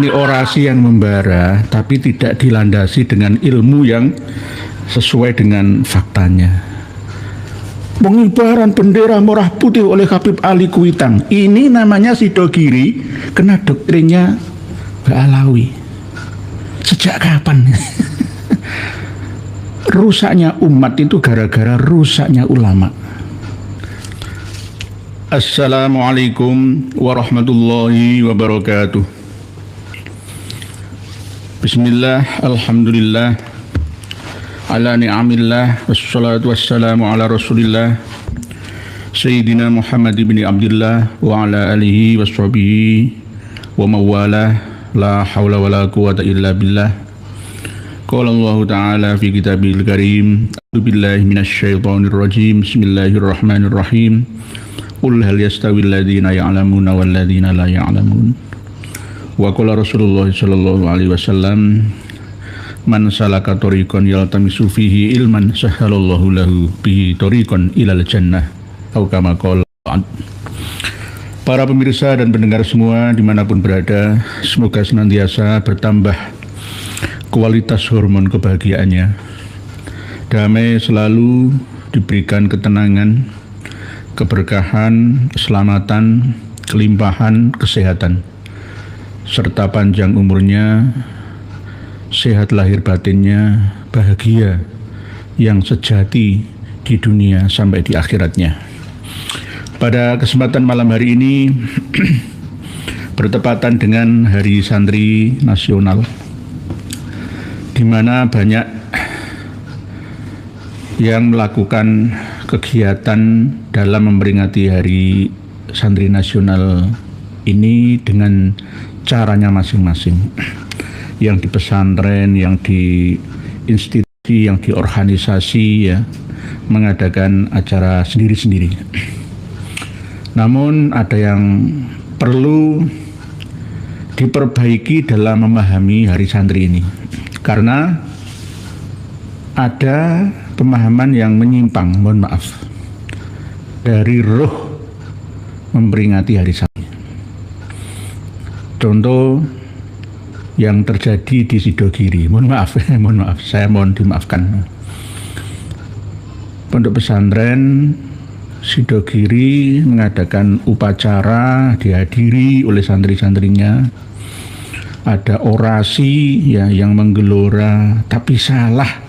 Ini orasi yang membara tapi tidak dilandasi dengan ilmu yang sesuai dengan faktanya. Pengibaran bendera merah putih oleh Habib Ali Kuitang, ini namanya Sidogiri, kena doktrinnya Mbak Alawi. Sejak kapan? Rusaknya umat itu gara-gara rusaknya ulama. Assalamualaikum warahmatullahi wabarakatuh. Bismillah, alhamdulillah, ala ni'amillah, wassalatu wassalamu ala rasulillah, Sayyidina Muhammad ibn Abdullah, wa ala alihi wa sahbihi wa mawalah, la hawla wa la quwata illa billah. Qala Allah Ta'ala fi kitabil karim, a'udzu billahi minasy syaithanir rajim, bismillahirrahmanirrahim. Qul hal yastawil ladzina ya'lamuna wal ladzina la ya'lamun. Wa qala Rasulullah sallallahu alaihi wasallam, man salaka tariqan yaltamisu fihi ilman sahhalallahu lahu bihi tariqan ilal jannah, atau kama qala. Para pemirsa dan pendengar semua dimanapun berada, semoga senantiasa bertambah kualitas hormon kebahagiaannya. Damai selalu diberikan, ketenangan, keberkahan, keselamatan, kelimpahan, kesehatan, serta panjang umurnya, sehat lahir batinnya, bahagia yang sejati di dunia sampai di akhiratnya. Pada kesempatan malam hari ini bertepatan dengan Hari Santri Nasional, di mana banyak yang melakukan kegiatan dalam memperingati Hari Santri Nasional ini dengan caranya masing-masing. Yang di pesantren, yang di institusi, yang di organisasi, ya, mengadakan acara sendiri-sendiri. Namun ada yang perlu diperbaiki dalam memahami Hari Santri ini, karena ada pemahaman yang menyimpang, mohon maaf, dari roh memperingati Hari Santri. Contoh yang terjadi di Sidogiri, mohon maaf, saya mohon dimaafkan. Pondok pesantren Sidogiri mengadakan upacara, dihadiri oleh santri-santrinya. Ada orasi ya yang menggelora, tapi salah,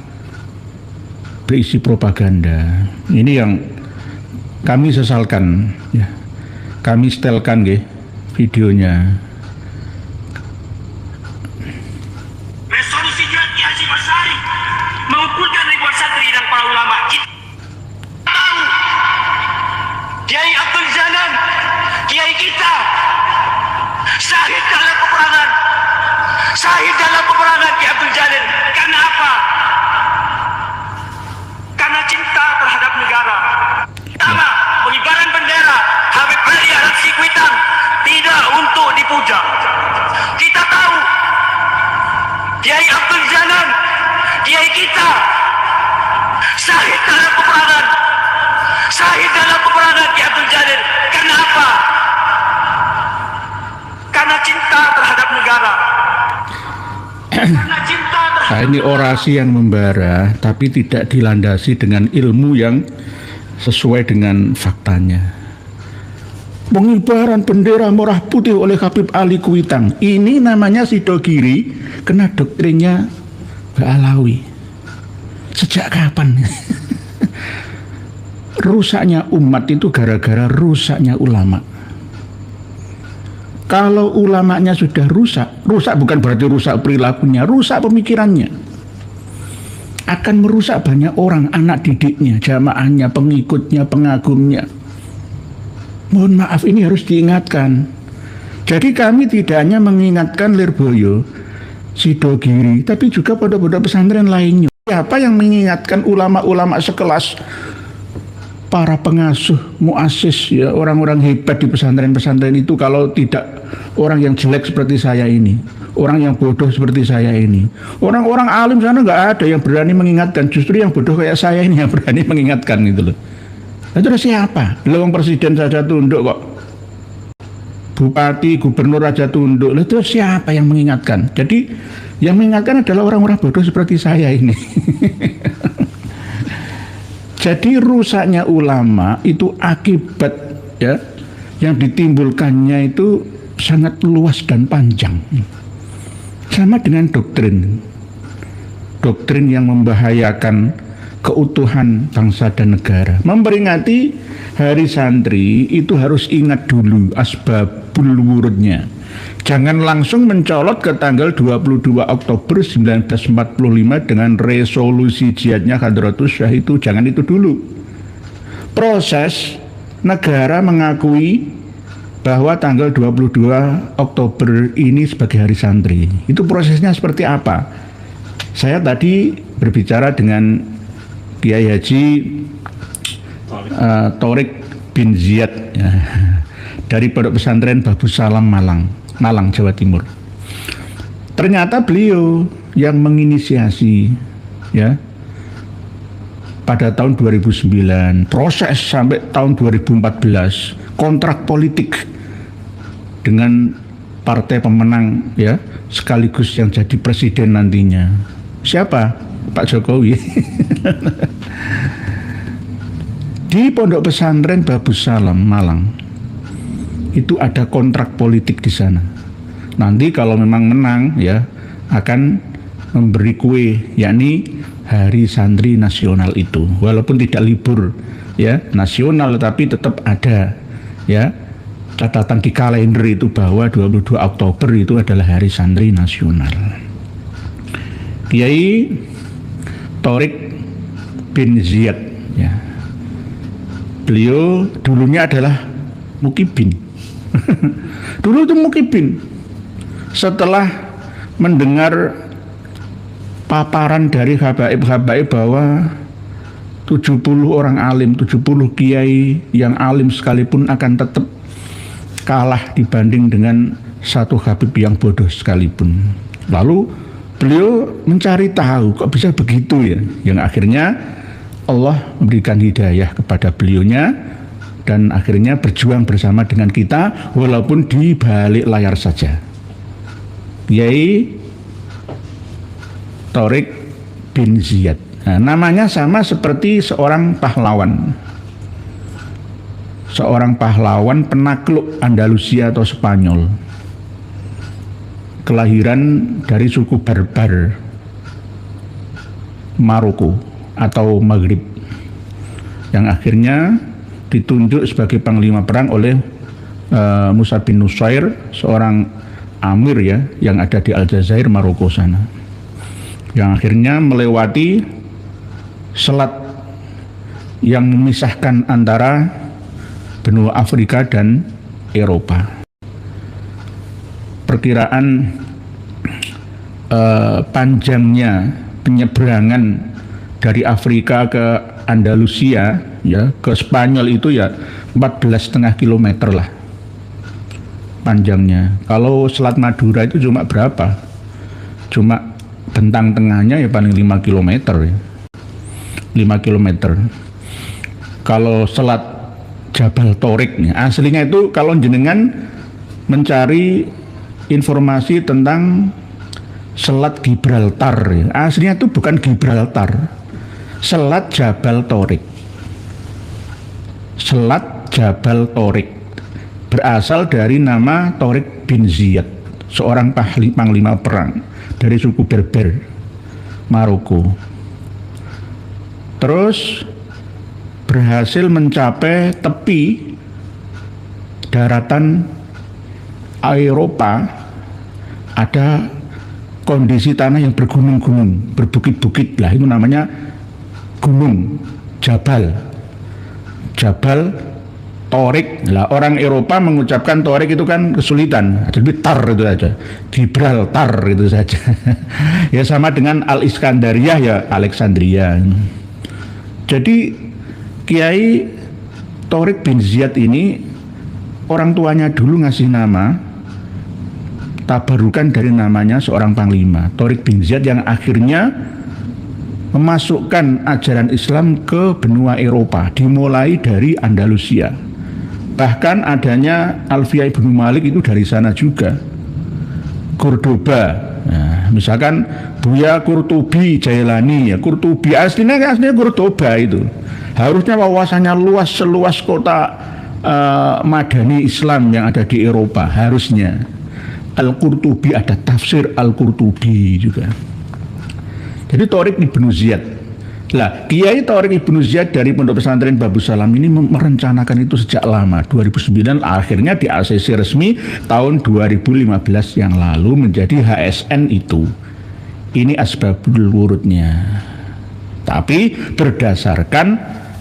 berisi propaganda. Ini yang kami sesalkan, ya. Kami setelkan videonya. Mengumpulkan ribuan santri dan para ulama. Kita tahu Kiai Abdul Janan, Kiai kita, syahid dalam peperangan. Syahid dalam peperangan Kiai Abdul Janan. Karena apa? Karena cinta terhadap negara. Pertama, pengibaran bendera Habib Ali Kuitang tidak untuk dipuja. Kita tahu Kiai Abdul Janan, Kiai kita, syahid dalam peperangan. Syahid dalam peperangan Kiai Abdul Janan. Karena apa? Karena cinta terhadap negara. Karena cinta terhadap Nah, ini orasi yang membara tapi tidak dilandasi dengan ilmu yang sesuai dengan faktanya. Pengibaran bendera merah putih oleh Habib Ali Kuitang, ini namanya Sidogiri, kena doktrinnya Mbak Alawi. Sejak kapan? Rusaknya umat itu gara-gara rusaknya ulama. Kalau ulamanya sudah rusak bukan berarti rusak perilakunya, rusak pemikirannya. Akan merusak banyak orang, anak didiknya, jamaahnya, pengikutnya, pengagumnya. Mohon maaf, ini harus diingatkan. Jadi kami tidak hanya mengingatkan Lirboyo, Sidogiri, tapi juga pondok-pondok pesantren lainnya. Siapa yang mengingatkan ulama-ulama sekelas para pengasuh, muassis, ya, orang-orang hebat di pesantren-pesantren itu, kalau tidak orang yang jelek seperti saya ini, orang yang bodoh seperti saya ini, orang-orang alim sana nggak ada yang berani mengingatkan. Justru yang bodoh kayak saya ini yang berani mengingatkan gitu loh. Itu siapa? Belum presiden saja tunduk kok. bupati, gubernur aja tunduk. Lalu itu siapa yang mengingatkan? Jadi yang mengingatkan adalah orang-orang bodoh seperti saya ini. Jadi rusaknya ulama itu akibat ya yang ditimbulkannya itu sangat luas dan panjang. Sama dengan doktrin yang membahayakan keutuhan bangsa dan negara. Memperingati Hari Santri itu harus ingat dulu asbabul wurudnya. Jangan langsung mencolot ke tanggal 22 Oktober 1945 dengan resolusi jihadnya Hadratus Syah itu. Jangan itu dulu. Proses negara mengakui bahwa tanggal 22 Oktober ini sebagai Hari Santri. Itu prosesnya seperti apa? Saya tadi berbicara dengan Kiai Haji Thorik bin Ziyad ya, dari Pondok Pesantren Babu Salam Malang, Jawa Timur. Ternyata beliau yang menginisiasi ya pada tahun 2009, proses sampai tahun 2014, kontrak politik dengan partai pemenang ya, sekaligus yang jadi presiden nantinya. Siapa? Pak Jokowi. Di Pondok Pesantren Babu Salam Malang itu ada kontrak politik di sana. Nanti kalau memang menang ya akan memberi kue, yakni Hari Santri Nasional itu. Walaupun tidak libur ya nasional, tapi tetap ada ya catatan di kalender itu bahwa 22 Oktober itu adalah Hari Santri Nasional. Kiai Thorik bin Ziyad ya. Beliau dulunya adalah mukibin. Dulu itu mukibin. Setelah mendengar paparan dari habaib-habaib bahwa 70 orang alim, 70 kiai yang alim sekalipun akan tetap kalah dibanding dengan satu habib yang bodoh sekalipun. Lalu beliau mencari tahu kok bisa begitu ya. Yang akhirnya Allah memberikan hidayah kepada beliaunya dan akhirnya berjuang bersama dengan kita walaupun di balik layar saja. Kiai Thorik bin Ziyad. Nah, namanya sama seperti seorang pahlawan. Seorang pahlawan penakluk Andalusia atau Spanyol. Kelahiran dari suku Barbar Maroko atau Maghrib, yang akhirnya ditunjuk sebagai panglima perang oleh Musa bin Nusair, seorang amir ya yang ada di Aljazair Maroko sana, yang akhirnya melewati selat yang memisahkan antara benua Afrika dan Eropa. Perkiraan panjangnya penyeberangan dari Afrika ke Andalusia ya ke Spanyol itu ya 14,5 kilometer lah panjangnya. Kalau Selat Madura itu cuma berapa? Cuma bentang tengahnya ya paling 5 kilometer ya. 5 kilometer. Kalau Selat Jabal Thorik nih, aslinya itu kalau jenengan mencari informasi tentang Selat Gibraltar ya, aslinya itu bukan Gibraltar. Selat Jabal Thorik. Selat Jabal Thorik berasal dari nama Thorik bin Ziyad, seorang panglima perang dari suku Berber Maroko. Terus berhasil mencapai tepi daratan Eropa. Ada kondisi tanah yang bergunung-gunung, berbukit-bukit lah, itu namanya gunung Jabal Thorik. Lah orang Eropa mengucapkan Thorik itu kan kesulitan, jadi tar itu aja, Gibraltar itu saja. Ya sama dengan Al-Iskandariyah ya Alexandria. Jadi Kiai Thorik bin Ziyad ini orang tuanya dulu ngasih nama tabarukan dari namanya seorang panglima, Thorik bin Ziyad, yang akhirnya memasukkan ajaran Islam ke benua Eropa, dimulai dari Andalusia. Bahkan adanya Alfiah Ibnu Malik itu dari sana juga. Cordoba. Nah, misalkan Buya Qurtubi Jailani, ya Qurtubi aslinya Cordoba itu. Harusnya wawasannya luas seluas kota Madani Islam yang ada di Eropa, harusnya. Al-Qurtubi, ada tafsir Al-Qurtubi juga. Jadi Thariq Ibnu Ziyad. Lah, Kiai Thariq Ibnu Ziyad dari Pondok Pesantren Babus Salam ini merencanakan itu sejak lama. 2009 akhirnya di ACC resmi tahun 2015 yang lalu menjadi HSN itu. Ini asbabul wurudnya. Tapi berdasarkan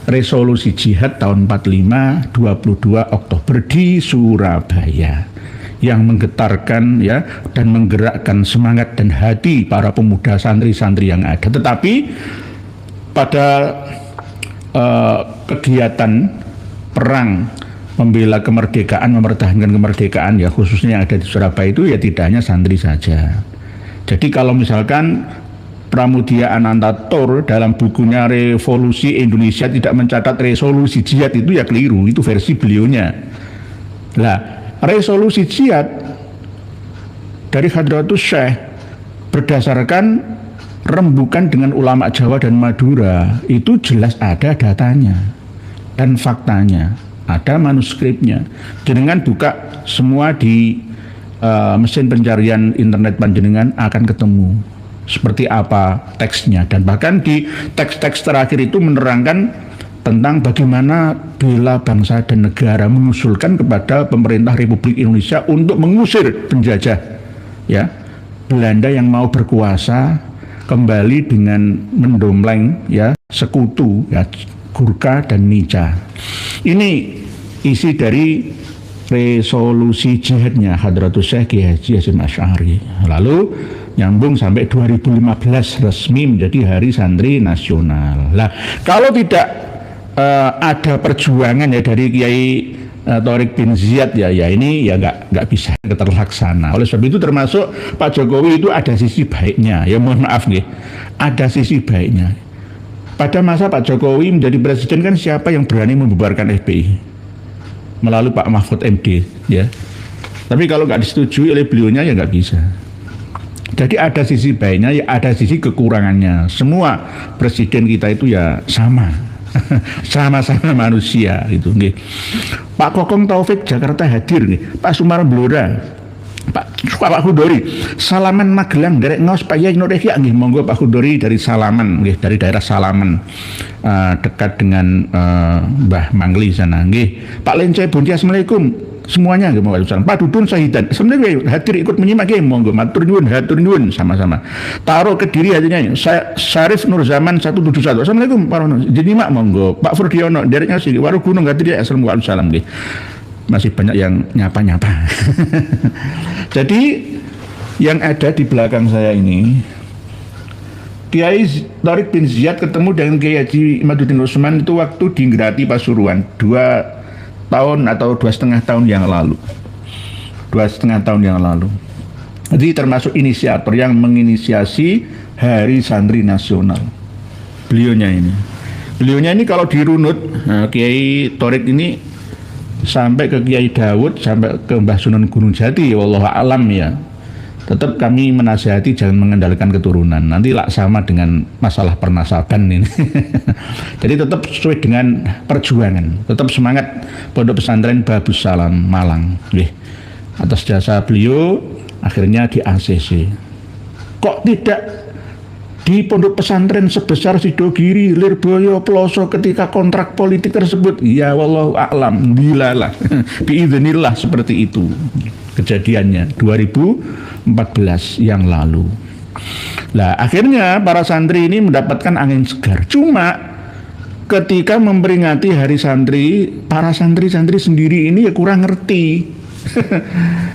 resolusi jihad tahun 45 22 Oktober di Surabaya, yang menggetarkan ya dan menggerakkan semangat dan hati para pemuda santri-santri yang ada. Tetapi pada kegiatan perang membela kemerdekaan, mempertahankan kemerdekaan ya khususnya yang ada di Surabaya itu ya tidak hanya santri saja. Jadi kalau misalkan Pramudia Anantatur dalam bukunya Revolusi Indonesia tidak mencatat resolusi jihad, itu ya keliru, itu versi beliaunya. Lah, resolusi jihad dari Hadratus Syekh berdasarkan rembukan dengan ulama Jawa dan Madura itu jelas ada datanya dan faktanya, ada manuskripnya. Jenengan buka semua di mesin pencarian internet panjenengan akan ketemu seperti apa teksnya, dan bahkan di teks-teks terakhir itu menerangkan tentang bagaimana bela bangsa dan negara, mengusulkan kepada pemerintah Republik Indonesia untuk mengusir penjajah ya Belanda yang mau berkuasa kembali dengan mendompleng ya sekutu ya Gurkha dan Nica. Ini isi dari resolusi jihadnya Hadratus Syekh Kiai Haji Hasyim Asy'ari. Lalu nyambung sampai 2015 resmi menjadi Hari Santri Nasional. Lah, kalau tidak ada perjuangan ya dari Kiai Thariq bin Ziyad ya ini ya nggak bisa terlaksana. Oleh sebab itu termasuk Pak Jokowi itu ada sisi baiknya. Ya mohon maaf nih, ada sisi baiknya. Pada masa Pak Jokowi menjadi presiden kan siapa yang berani membubarkan FPI? Melalui Pak Mahfud MD ya. Tapi kalau nggak disetujui oleh beliaunya ya nggak bisa. Jadi ada sisi baiknya, ya ada sisi kekurangannya. Semua presiden kita itu ya sama, sama-sama manusia gitu. Nggih. Pak Kokong Taufik Jakarta hadir nih, Pak Sumar Blora, Pak Hudori, Salaman Magelang, derek ngaos Pak Yai Nurehya nggih, monggo Pak Hudori dari Salaman nggih, dari daerah Salaman dekat dengan Mbah Mangli sana nggih. Pak Lence Bunti Assalamualaikum. Semuanya nggih, Waalaikumsalam. Pak Dudun Sahidan sebenarnya hadir ikut menyimak nggih, monggo matur nuwun sama-sama. Taruh Kediri hatinya saya Syarif Nur Zaman 171. Assalamualaikum Pak Rono. Jenyimak monggo. Pak Furdiono dereknya sih Waru Gunung hadir ya. Assalamualaikum nggih. Masih banyak yang nyapa-nyapa. Jadi yang ada di belakang saya ini Kiai Thariq bin Ziyad ketemu dengan Kiai Haji Imaduddin Utsman itu waktu di Ngrati Pasuruan 2 tahun atau 2,5 tahun yang lalu. 2,5 tahun yang lalu. Jadi termasuk inisiator yang menginisiasi Hari Santri Nasional. Beliaunya ini kalau dirunut, Kiai Thariq ini sampai ke Kiai Dawud, sampai ke Mbah Sunan Gunung Jati, wallahu alam ya. Tetap kami menasihati jangan mengendalikan keturunan. Nanti lah sama dengan masalah pernasaban ini. Jadi tetap sesuai dengan perjuangan. Tetap semangat Pondok Pesantren Babus Salam Malang. Atas jasa beliau akhirnya di ACC. Kok tidak di pondok pesantren sebesar Sidogiri, Lirboyo, Peloso ketika kontrak politik tersebut? Ya wallahu a'lam, dilalah. Biiznillah seperti itu kejadiannya 2014 yang lalu. Lah akhirnya para santri ini mendapatkan angin segar. Cuma ketika memperingati Hari Santri, para santri-santri sendiri ini ya kurang ngerti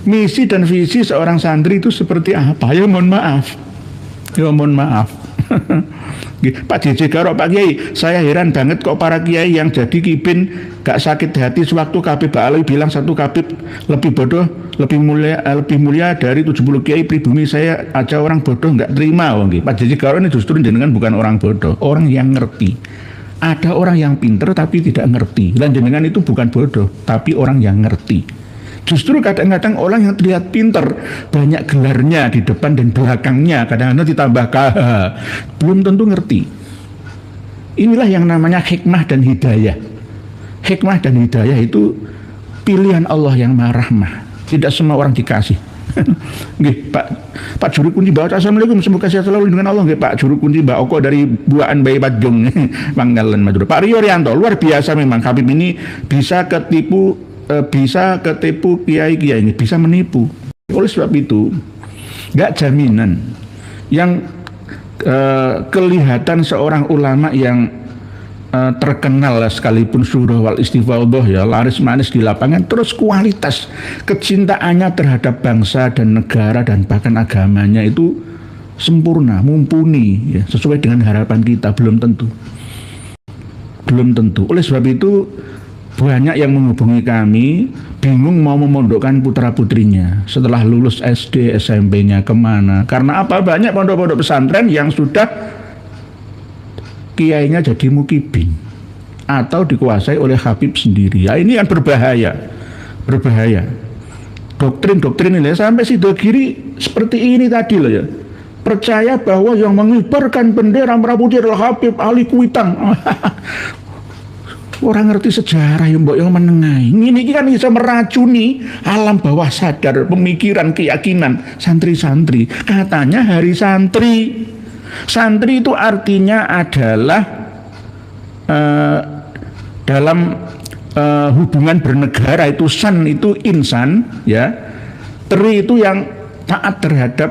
misi dan visi seorang santri itu seperti apa. Ya mohon maaf. Pak JJ Garok, Pak Kiai, saya heran banget kok para kiai yang jadi kipin gak sakit hati sewaktu Habib Ba'alawi bilang satu Habib lebih bodoh, lebih mulia dari 70 kiai pribumi. Saya aja orang bodoh gak terima. Pak JJ Garok ini justru jenengan bukan orang bodoh, orang yang ngerti Ada orang yang pinter tapi tidak ngerti. Dan jenengan itu bukan bodoh, tapi orang yang ngerti. Justru kadang-kadang orang yang terlihat pinter, banyak gelarnya di depan dan belakangnya, kadang-kadang ditambah KH, belum tentu ngerti. Inilah yang namanya hikmah dan hidayah. Hikmah dan hidayah itu pilihan Allah yang maha rahmah. Tidak semua orang dikasih. Nggih, Pak Juru Kunci Mbak Oco, assalamualaikum, semoga sehat selalu dengan Allah. Nggih, Pak Juru Kunci Mbak Oko dari Buaan Bayi Pajung, Manggalan Madura. Pak Rio Rianto, luar biasa memang Habib ini bisa ketipu kiai-kiai ini, bisa menipu. Oleh sebab itu nggak jaminan yang kelihatan seorang ulama yang terkenal sekalipun surah wal istifadhah ya, laris manis di lapangan, terus kualitas kecintaannya terhadap bangsa dan negara dan bahkan agamanya itu sempurna, mumpuni ya, sesuai dengan harapan kita, belum tentu. Oleh sebab itu banyak yang menghubungi kami, bingung mau memondokkan putra-putrinya setelah lulus SD, SMP-nya kemana. Karena apa? Banyak pondok-pondok pesantren yang sudah kiainya jadi mukibin atau dikuasai oleh Habib sendiri. Ya, ini kan berbahaya. Doktrin ini sampai Sidogiri seperti ini tadi loh ya. Percaya bahwa yang mengibarkan bendera merah putih adalah Habib Ali Kuitang. Orang ngerti sejarah yang mbok yang menengahi. Ini kan bisa meracuni alam bawah sadar, pemikiran, keyakinan santri-santri. Katanya hari santri. Santri itu artinya adalah dalam hubungan bernegara itu san itu insan ya. Tri itu yang taat terhadap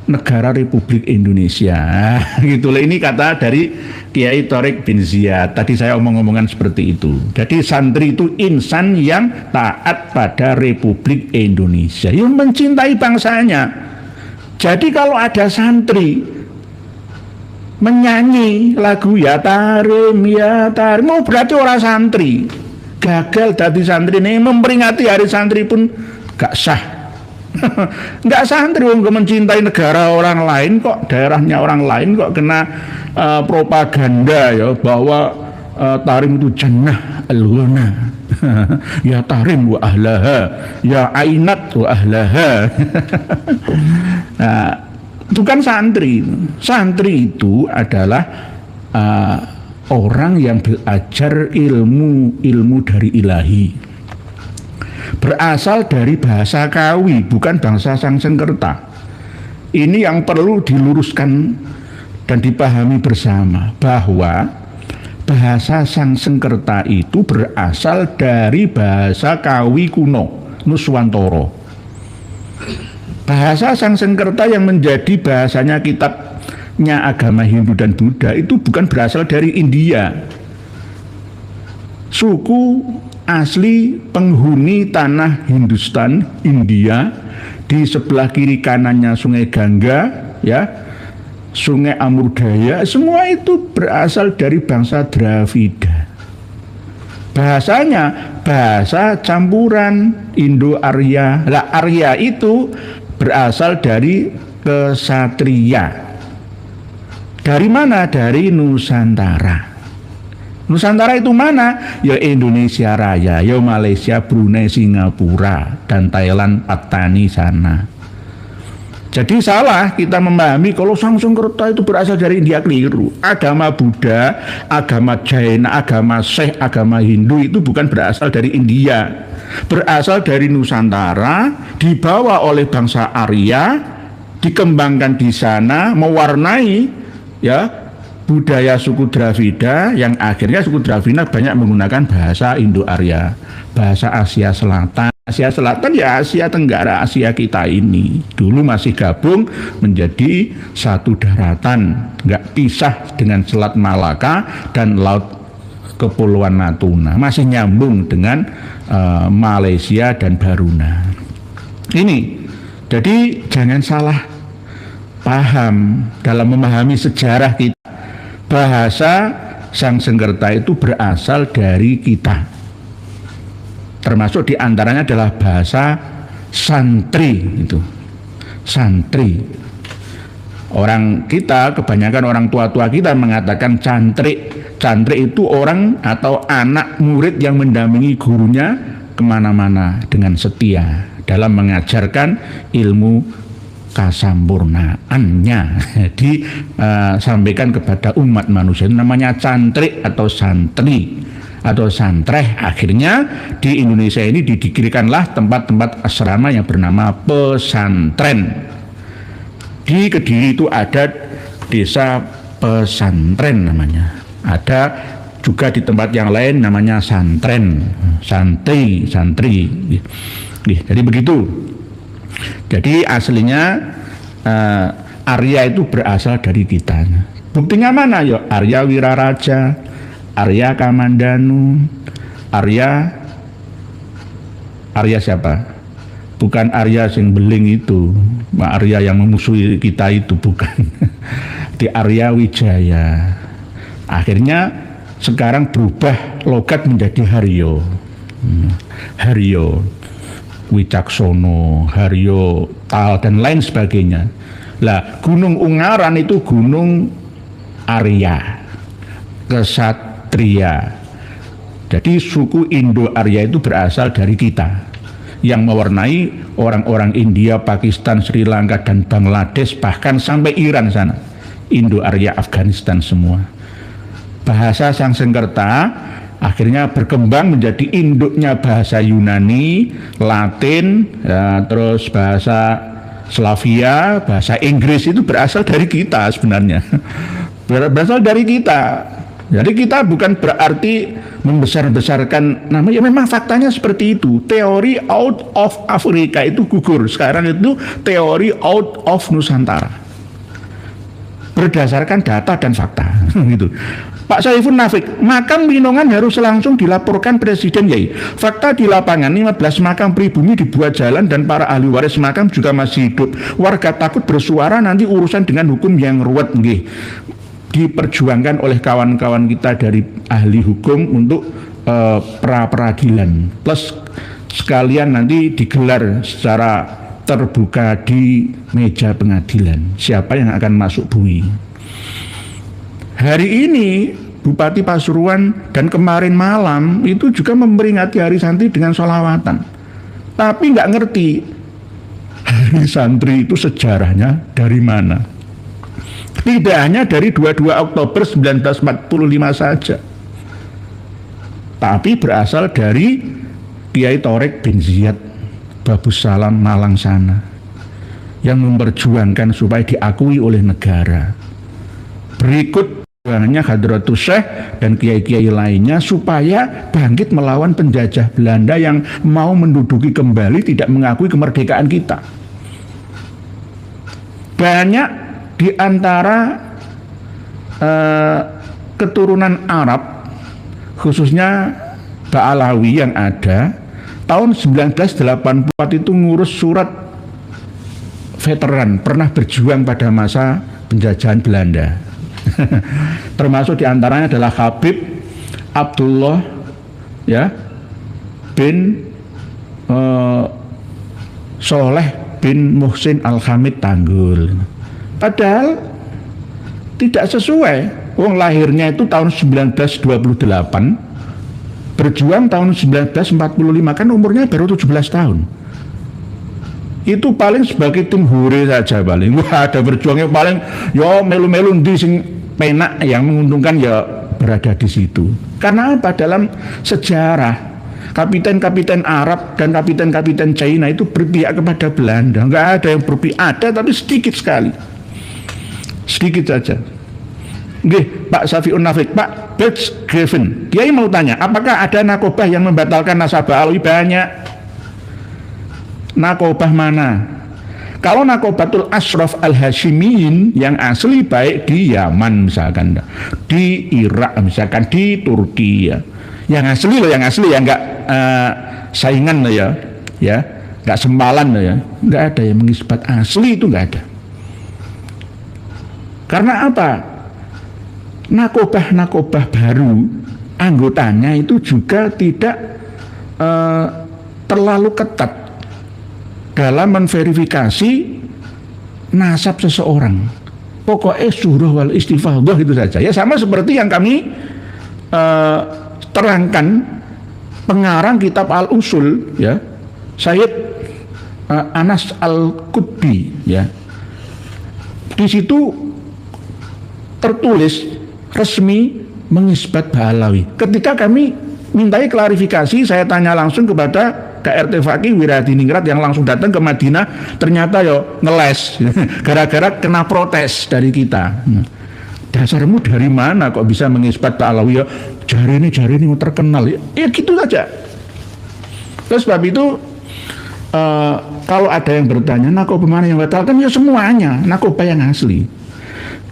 negara Republik Indonesia. Gitulah, ini kata dari Kiai Thareq bin Ziyad. Tadi saya omong-omongan seperti itu. Jadi santri itu insan yang taat pada Republik Indonesia, yang mencintai bangsanya. Jadi kalau ada santri menyanyi lagu ya tarim, mau berarti orang santri. Gagal dari santri ini, memperingati hari santri pun gak sah. Nggak santri wong mencintai negara orang lain kok, daerahnya orang lain kok kena propaganda ya bahwa tarim itu jannah al-ghana. Ya tarim wa ahlaha, ya ainat wa ahlaha. Nah, itu kan santri. Santri itu adalah orang yang belajar ilmu dari ilahi, berasal dari bahasa Kawi, bukan bangsa Sangsengkerta. Ini yang perlu diluruskan dan dipahami bersama, bahwa bahasa Sangsengkerta itu berasal dari bahasa Kawi kuno, Nuswantara. Bahasa Sangsengkerta yang menjadi bahasanya kitabnya agama Hindu dan Buddha itu bukan berasal dari India. Suku asli penghuni tanah Hindustan, India, di sebelah kiri kanannya Sungai Gangga, ya, Sungai Amurdaya, semua itu berasal dari bangsa Dravida. Bahasanya bahasa campuran Indo-Arya. Lah, Arya itu berasal dari kesatria. Dari mana? Dari Nusantara. Nusantara itu mana? Ya Indonesia Raya, ya Malaysia, Brunei, Singapura, dan Thailand, Patani sana. Jadi salah kita memahami kalau Sangsengkerta itu berasal dari India, keliru. Agama Buddha, agama Jaina, agama Sikh, agama Hindu itu bukan berasal dari India. Berasal dari Nusantara, dibawa oleh bangsa Arya, dikembangkan di sana, mewarnai ya budaya suku Dravida, yang akhirnya suku Dravida banyak menggunakan bahasa Indo-Arya, bahasa Asia Selatan. Asia Selatan ya Asia Tenggara, Asia kita ini dulu masih gabung menjadi satu daratan, nggak pisah dengan Selat Malaka dan Laut Kepulauan Natuna, masih nyambung dengan Malaysia dan Baruna. Ini jadi jangan salah paham dalam memahami sejarah kita. Bahasa Sangsengkerta itu berasal dari kita, termasuk diantaranya adalah bahasa santri. Itu santri, orang kita, kebanyakan orang tua-tua kita mengatakan cantrik. Cantrik itu orang atau anak murid yang mendampingi gurunya kemana-mana dengan setia dalam mengajarkan ilmu kasampurnaannya disampaikan kepada umat manusia. Itu namanya cantrik atau santri atau santreh. Akhirnya di Indonesia ini didirikanlah tempat-tempat asrama yang bernama pesantren. Di Kediri itu ada desa pesantren namanya. Ada juga di tempat yang lain namanya santren, santri. Jadi begitu. Jadi aslinya Arya itu berasal dari kita. Buktinya mana ya? Arya Wiraraja, Arya Kamandanu, Arya siapa? Bukan Arya sing beling itu, Arya yang memusuhi kita itu bukan. Di Arya Wijaya. Akhirnya sekarang berubah logat menjadi Haryo. Haryo Wicaksono, Haryo Tal dan lain sebagainya. Lah, Gunung Ungaran itu Gunung Arya, kesatria. Jadi suku Indo-Arya itu berasal dari kita, yang mewarnai orang-orang India, Pakistan, Sri Lanka dan Bangladesh, bahkan sampai Iran sana. Indo-Arya, Afghanistan semua. Bahasa Sanskerta akhirnya berkembang menjadi induknya bahasa Yunani, Latin, ya, terus bahasa Slavia, bahasa Inggris itu berasal dari kita sebenarnya. Berasal dari kita. Jadi kita bukan berarti membesar-besarkan nama, ya memang faktanya seperti itu. Teori out of Afrika itu gugur. Sekarang itu teori out of Nusantara. Berdasarkan data dan fakta gitu. Pak Saiful Nafik, makam Winongan harus langsung dilaporkan Presiden Yai. Fakta di lapangan 15 makam pribumi dibuat jalan dan para ahli waris makam juga masih hidup. Warga takut bersuara, nanti urusan dengan hukum yang ruwet nggih. Diperjuangkan oleh kawan-kawan kita dari ahli hukum untuk pra-peradilan. Plus sekalian nanti digelar secara terbuka di meja pengadilan siapa yang akan masuk bui. Hari ini Bupati Pasuruan dan kemarin malam itu juga memperingati Hari Santri dengan sholawatan, tapi nggak ngerti Hari Santri itu sejarahnya dari mana. Tidak hanya dari 22 Oktober 1945 saja, tapi berasal dari Kiai Torek bin Ziyad Babus Salam Malang sana, yang memperjuangkan supaya diakui oleh negara. Berikut perjuangannya Hadratus Syekh dan kiai-kiai lainnya supaya bangkit melawan penjajah Belanda yang mau menduduki kembali, tidak mengakui kemerdekaan kita. Banyak di antara keturunan Arab, khususnya Ba'alawi yang ada, tahun 1984 itu ngurus surat veteran, pernah berjuang pada masa penjajahan Belanda. Termasuk diantaranya adalah Habib Abdullah ya bin Soleh bin Muhsin Al-Hamid Tanggul. Padahal tidak sesuai. Wong lahirnya itu tahun 1928, berjuang tahun 1945, kan umurnya baru 17 tahun. Itu paling sebagai tim hure saja paling. Wah, ada berjuangnya paling yo melu-melu ndi sing penak yang menguntungkan ya berada di situ. Karena apa? Dalam sejarah kapiten-kapiten Arab dan kapiten-kapiten China itu berpihak kepada Belanda. Enggak ada yang berpihak, ada tapi sedikit sekali. Sedikit saja. Nggih, Pak Safiun Nafik, Pak Bergsgeven, Kiai mau tanya, apakah ada nakobah yang membatalkan nasabah Alawi? Banyak. Nakobah mana? Kalau Nakobatul Ashraf Al-Hashimiyin yang asli baik di Yaman misalkan, di Irak misalkan, di Turki ya. Yang asli loh, yang asli ya, enggak saingan loh ya, enggak sempalan loh ya. Enggak ada yang mengisbat asli, itu enggak ada. Karena apa? Nakobah-nakobah baru anggotanya itu juga tidak terlalu ketat dalam menverifikasi nasab seseorang. Pokoknya suruh wal istifadah itu saja. Ya sama seperti yang kami terangkan pengarang kitab Al-Usul, ya, Sayyid Anas Al-Qutbi, ya. Di situ tertulis resmi mengisbat Ba'alawi. Ketika kami mintai klarifikasi, saya tanya langsung kepada KRT Fakih Wiradiningrat yang langsung datang ke Madinah, ternyata yo ngeles gara-gara kena protes dari kita. Dasarmu dari mana kok bisa mengisbat Ba'alawi? Ya jari ini terkenal, ya gitu saja. Terus sebab itu kalau ada yang bertanya narkoba mana yang batalkan, ya semuanya narkoba yang asli.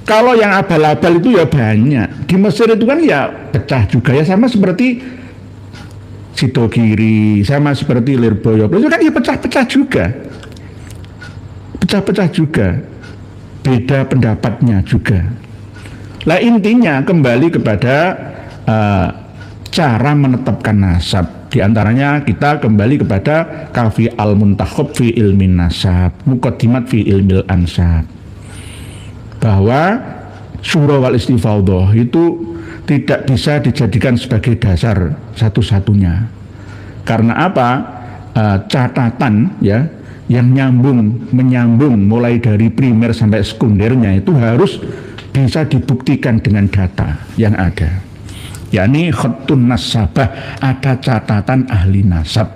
Kalau yang abal-abal itu ya banyak. Di Mesir itu kan ya pecah juga, ya sama seperti Sidogiri, sama seperti Lirboyo, itu kan ya pecah-pecah juga, beda pendapatnya juga. Lah intinya kembali kepada cara menetapkan nasab. Di antaranya kita kembali kepada Kafi Al-Muntakhab fi ilmin nasab, Muqaddimat fi ilmil ansab, bahwa surah wal istifadhah itu tidak bisa dijadikan sebagai dasar satu-satunya. Karena apa? Catatan, ya, yang menyambung mulai dari primer sampai sekundernya itu harus bisa dibuktikan dengan data yang ada. Yakni khattun nasabah, ada catatan ahli nasab.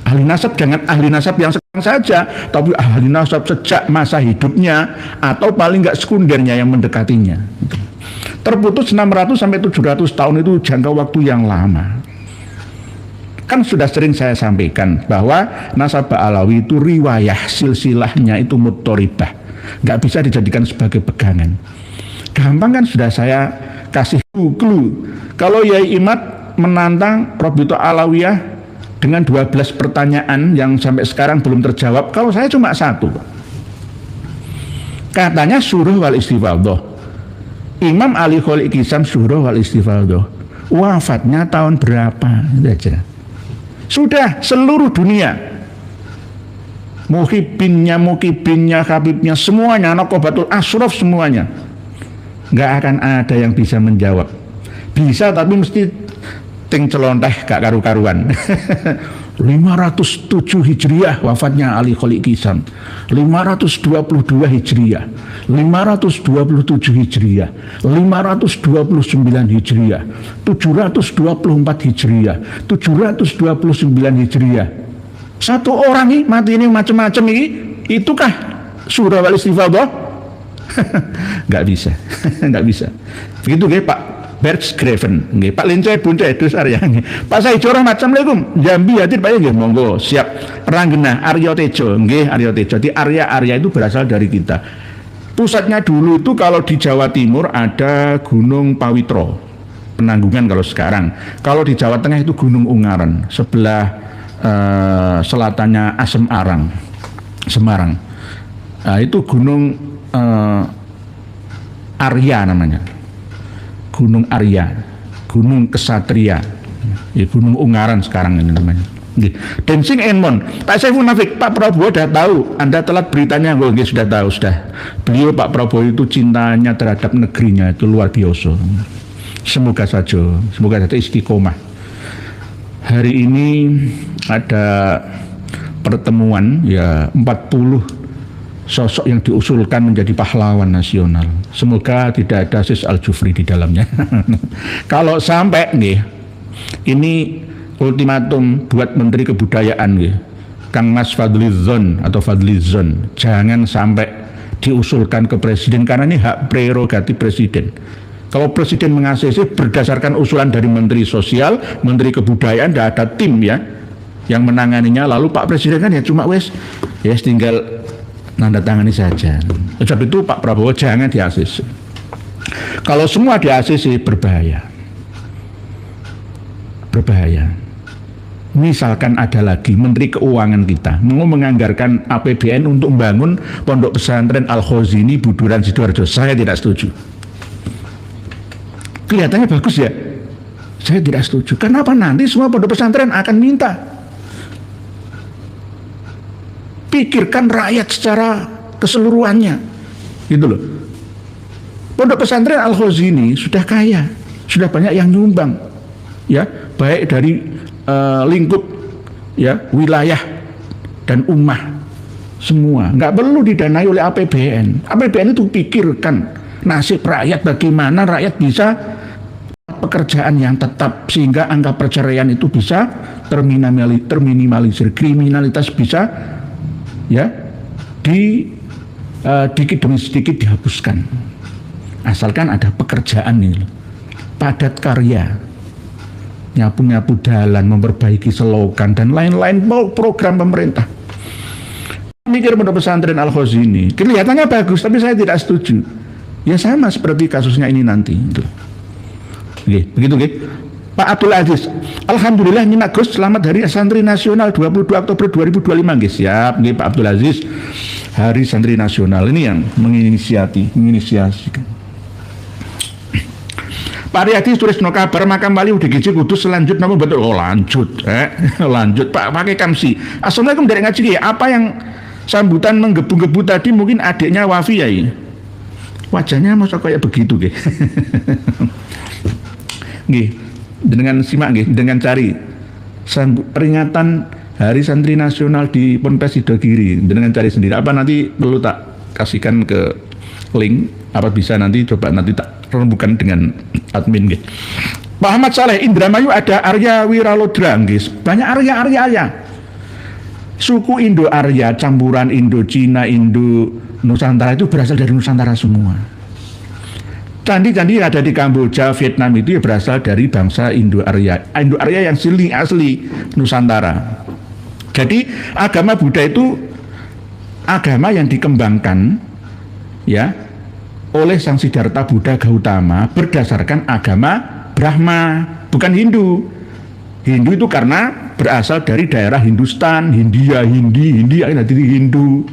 Ahli nasab jangan ahli nasab yang sekarang saja, tapi ahli nasab sejak masa hidupnya atau paling enggak sekundernya yang mendekatinya. Terputus 600 sampai 700 tahun itu jangka waktu yang lama. Kan sudah sering saya sampaikan bahwa nasab Ba'alawi itu riwayah silsilahnya itu muttoribah, nggak bisa dijadikan sebagai pegangan. Gampang kan sudah saya kasih clue. Kalau Yai Imad menantang Robito Alawiyah dengan 12 pertanyaan yang sampai sekarang belum terjawab, kalau saya cuma satu. Katanya surah wal istifadhah. Imam Ali Kholiq Hisam surah wal istifadhah. Wafatnya tahun berapa? Sudah seluruh dunia, mukibinnya, habibnya, semuanya, Naqabatul Ashraf semuanya, nggak akan ada yang bisa menjawab. Bisa tapi mesti ting celonteh gak karu-karuan. 507 Hijriah wafatnya Ali Kholiq Hisam, 522 Hijriah, 527 Hijriah, 529 Hijriah, 724 Hijriah, 729 Hijriah. Satu orang ini mati ini macam-macam ini, itukah surah wal istifadhah? Nggak bisa, nggak bisa. Begitu nggih Pak Bergsgraven, nggih Pak Lincoy Buncay Dusar ya. Pak Saijoro macam-assalamualaikum. Jambi hadir Pak ya nggih, monggo. Siap. Ranggena Aryo Tejo, nggih Aryo Tejo. Jadi Arya itu berasal dari kita. Pusatnya dulu itu kalau di Jawa Timur ada Gunung Pawitro, Penanggungan kalau sekarang. Kalau di Jawa Tengah itu Gunung Ungaran, sebelah selatannya Asem Arang, Semarang. Nah, itu Gunung Arya namanya. Gunung Arya, Gunung Kesatria, ya, Gunung Ungaran sekarang ini namanya. Dancing Enmon, Pak Saiful Nafik, Pak Prabowo sudah tahu, Anda telat beritanya, sudah tahu, sudah. Beliau Pak Prabowo itu cintanya terhadap negerinya itu luar biasa. Semoga saja istiqomah. Hari ini ada pertemuan ya 40 sosok yang diusulkan menjadi pahlawan nasional. Semoga tidak ada Sis Al-Jufri di dalamnya. Kalau sampai nih, ini ultimatum buat Menteri Kebudayaan nih, Kang Mas Fadlizon atau Fadlizon, jangan sampai diusulkan ke Presiden karena ini hak prerogatif Presiden. Kalau Presiden meng-ACC berdasarkan usulan dari Menteri Sosial, Menteri Kebudayaan, tidak ada tim ya yang menanganinya. Lalu Pak Presiden kan ya cuma tinggal nanda tangani saja. Sebab itu Pak Prabowo jangan di ACC. Kalau semua di ACC berbahaya. Misalkan ada lagi Menteri Keuangan kita mau menganggarkan APBN untuk membangun pondok pesantren Al-Khazini Buduran Sidoarjo, saya tidak setuju. Kelihatannya bagus ya, saya tidak setuju. Kenapa? Nanti semua pondok pesantren akan minta. Pikirkan rakyat secara keseluruhannya, gitu loh. Pondok pesantren Al-Khazini sudah kaya, sudah banyak yang nyumbang, ya, baik dari lingkup, ya, wilayah dan ummah semua. Nggak perlu didanai oleh APBN. APBN itu pikirkan nasib rakyat, bagaimana rakyat bisa pekerjaan yang tetap sehingga angka perceraian itu bisa terminimalisir, kriminalitas bisa, ya, dikit demi sedikit dihapuskan, asalkan ada pekerjaan ini, padat karya, nyapu-nyapu jalan, memperbaiki selokan dan lain-lain program pemerintah. Mikir Pondok Pesantren Al-Khazi ini kelihatannya bagus, tapi saya tidak setuju. Ya sama seperti kasusnya ini nanti. Begitu, Pak Abdul Aziz. Alhamdulillah ini Gus, selamat Hari Santri Nasional 22 Oktober 2025, guys. Siap, Pak Abdul Aziz. Hari Santri Nasional ini yang menginisiasikan. Pak Riyadi tulis no kabar makam wali UDGJ Kudus selanjut namun betul. Oh lanjut, lanjut Pak pakai kamsi. Assalamualaikum dari ngaji. Apa yang sambutan menggebu-gebu tadi mungkin adiknya Wafi ya? Wajahnya masa kayak begitu, guys. Dengan simak, dengan cari peringatan Hari Santri Nasional di Ponpes Sidogiri, dengan cari sendiri. Apa nanti perlu tak kasihkan ke link? Apa bisa nanti coba nanti tak rembukan dengan admin, guys. Pak Ahmad Saleh, Indramayu ada Arya Wiralodra, guys. Banyak Arya. Suku Indo-Arya, campuran Indo-Cina, Indo-Nusantara itu berasal dari Nusantara semua. Candi-candi yang ada di Kamboja, Vietnam itu ya berasal dari bangsa Indo-Arya. Indo-Arya yang asli Nusantara. Jadi agama Buddha itu agama yang dikembangkan, ya, oleh Sang Siddhartha Buddha Gautama berdasarkan agama Brahma, bukan Hindu. Hindu itu karena berasal dari daerah Hindustan, Hindi akhirnya jadi Hindu.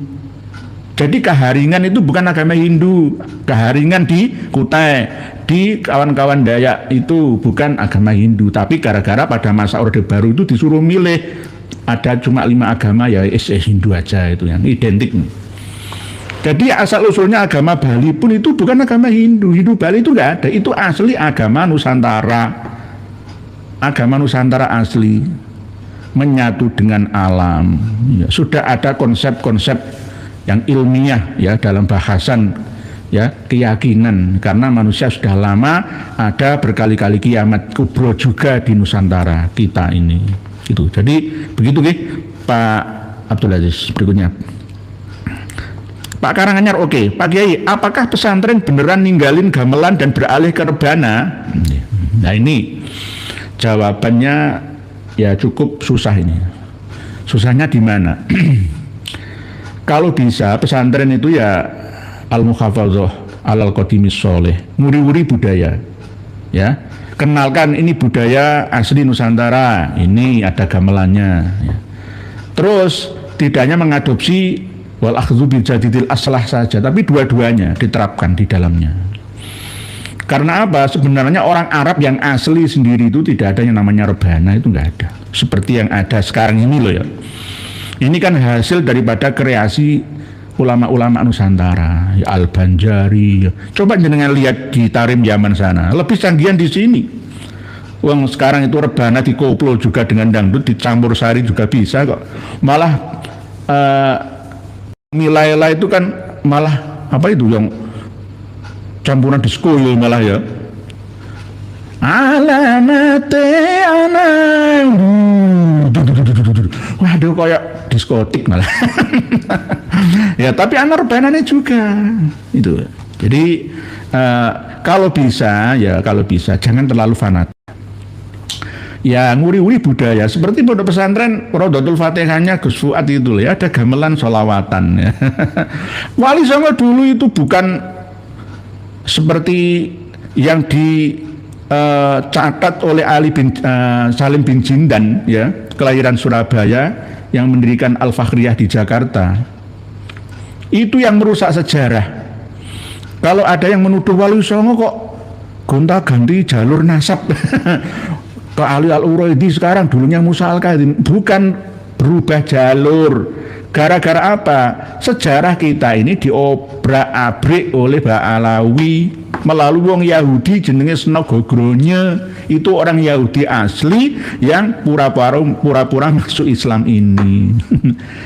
Jadi Kaharingan itu bukan agama Hindu. Kaharingan di Kutai, di kawan-kawan Dayak itu bukan agama Hindu. Tapi gara-gara pada masa Orde Baru itu disuruh milih, ada cuma 5 agama, ya Hindu aja itu yang identik. Jadi asal usulnya agama Bali pun itu bukan agama Hindu. Hindu Bali itu nggak ada. Itu asli agama Nusantara. Agama Nusantara asli, menyatu dengan alam. Ya, sudah ada konsep-konsep yang ilmiah, ya, dalam bahasan, ya, keyakinan, karena manusia sudah lama ada berkali-kali kiamat kubro juga di Nusantara kita ini. Gitu. Jadi begitu, Pak Abdul Aziz. Berikutnya Pak Karanganyar, oke. Pak Kiai, apakah pesantren beneran ninggalin gamelan dan beralih ke rebana? Nah ini jawabannya ya cukup susah ini. Susahnya di mana? Kalau bisa pesantren itu ya al-muhafadzah alal qadimis sholeh, nguri-nguri budaya, ya, kenalkan ini budaya asli Nusantara, ini ada gamelannya, ya. Terus tidak hanya mengadopsi wal akhdhu bil jadidil aslah saja, tapi dua-duanya diterapkan di dalamnya. Karena apa? Sebenarnya orang Arab yang asli sendiri itu tidak ada yang namanya rebana, itu nggak ada. Seperti yang ada sekarang ini loh, ya. Ini kan hasil daripada kreasi ulama-ulama Nusantara, ya, Al-Banjari. Ya. Coba jenengan lihat di Tarim Yaman sana, lebih canggihan di sini. Uang sekarang itu rebana dikoplo juga dengan dangdut, dicampur sari juga bisa kok. Malah Milaila itu kan malah apa itu yang campuran disco malah, ya. Alamate anang. Waduh, kayak diskotik malah. Ya, tapi anak rebananya juga itu. Jadi kalau bisa jangan terlalu fanatik. Ya, nguri-nguri budaya seperti pondok pesantren Rodotul Fatihahnya Gus Fuad itu ya, ada gamelan sholawatan, ya. Wali Songo dulu itu bukan seperti yang dicatat oleh Salim bin Jindan, ya, kelahiran Surabaya, yang mendirikan Al-Fakhriyah di Jakarta. Itu yang merusak sejarah. Kalau ada yang menuduh Wali Songo kok gonta-ganti jalur nasab ke Ali Al-Uraidi sekarang, dulunya Musa Al-Kadhim, bukan berubah jalur, Gara-gara apa? Sejarah kita ini diobrak-abrik oleh Ba'alawi melalui wong Yahudi jenenge Snogogronya. Itu orang Yahudi asli yang pura-pura masuk Islam ini.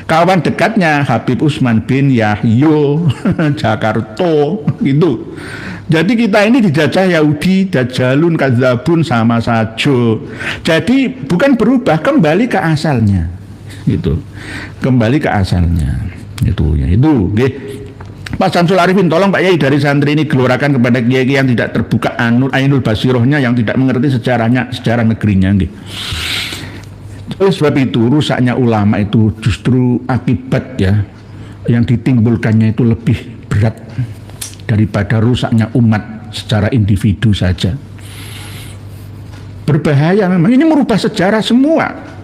Kawan dekatnya Habib Usman bin Yahyo Jakarta gitu. Jadi kita ini dijajah Yahudi, dajalun, kadzabun sama saja. Jadi bukan berubah, kembali ke asalnya. Gitu. Kembali ke asalnya. Itu nggih. Pak Samsul Arifin, tolong Pak Yai dari santri ini gelorakan kepada kiai yang tidak terbuka ainul basirohnya, yang tidak mengerti sejarah negerinya nggih. Oleh sebab itu rusaknya ulama itu justru akibat ya yang ditimbulkannya itu lebih berat daripada rusaknya umat secara individu saja. Berbahaya memang, ini merubah sejarah semua.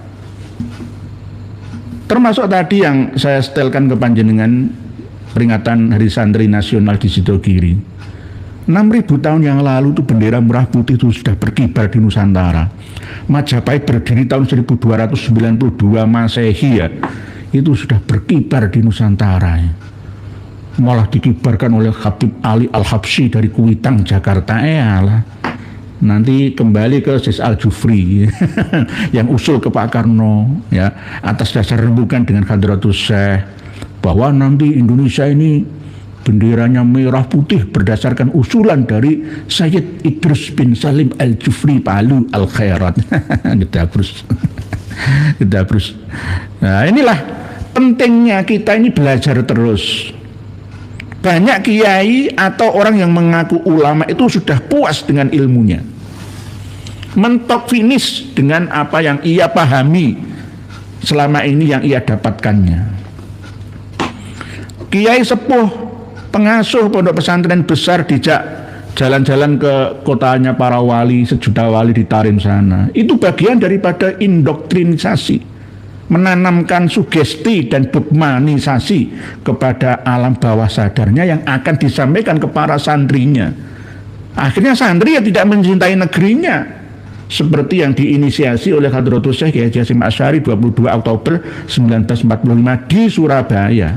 Termasuk tadi yang saya setelkan ke panjenengan peringatan Hari Santri Nasional di Sidogiri. 6.000 tahun yang lalu itu bendera merah putih itu sudah berkibar di Nusantara. Majapahit berdiri tahun 1292 Masehi ya. Itu sudah berkibar di Nusantara ya. Malah dikibarkan oleh Habib Ali Al-Habsyi dari Kuitang, Jakarta. Lah. Nanti kembali ke Sis Al-Jufri yang usul ke Pak Karno ya, atas dasar rembukan dengan Hadratus Syekh bahwa nanti Indonesia ini benderanya merah putih berdasarkan usulan dari Sayyid Idrus bin Salim Al-Jufri Palu Al-Khairat. Gedabrus. Nah, inilah pentingnya kita ini belajar terus. Banyak kiai atau orang yang mengaku ulama itu sudah puas dengan ilmunya, mentok finish dengan apa yang ia pahami selama ini yang ia dapatkannya. Kiai sepuh pengasuh pondok pesantren besar dijak jalan-jalan ke kotanya para wali, sejuta wali di Tarim sana. Itu bagian daripada indoktrinisasi, menanamkan sugesti dan dogmanisasi kepada alam bawah sadarnya yang akan disampaikan ke para santrinya. Akhirnya santri ya tidak mencintai negerinya, seperti yang diinisiasi oleh Hadratus Syekh Kiai Haji Hasyim Asy'ari 22 Oktober 1945 di Surabaya.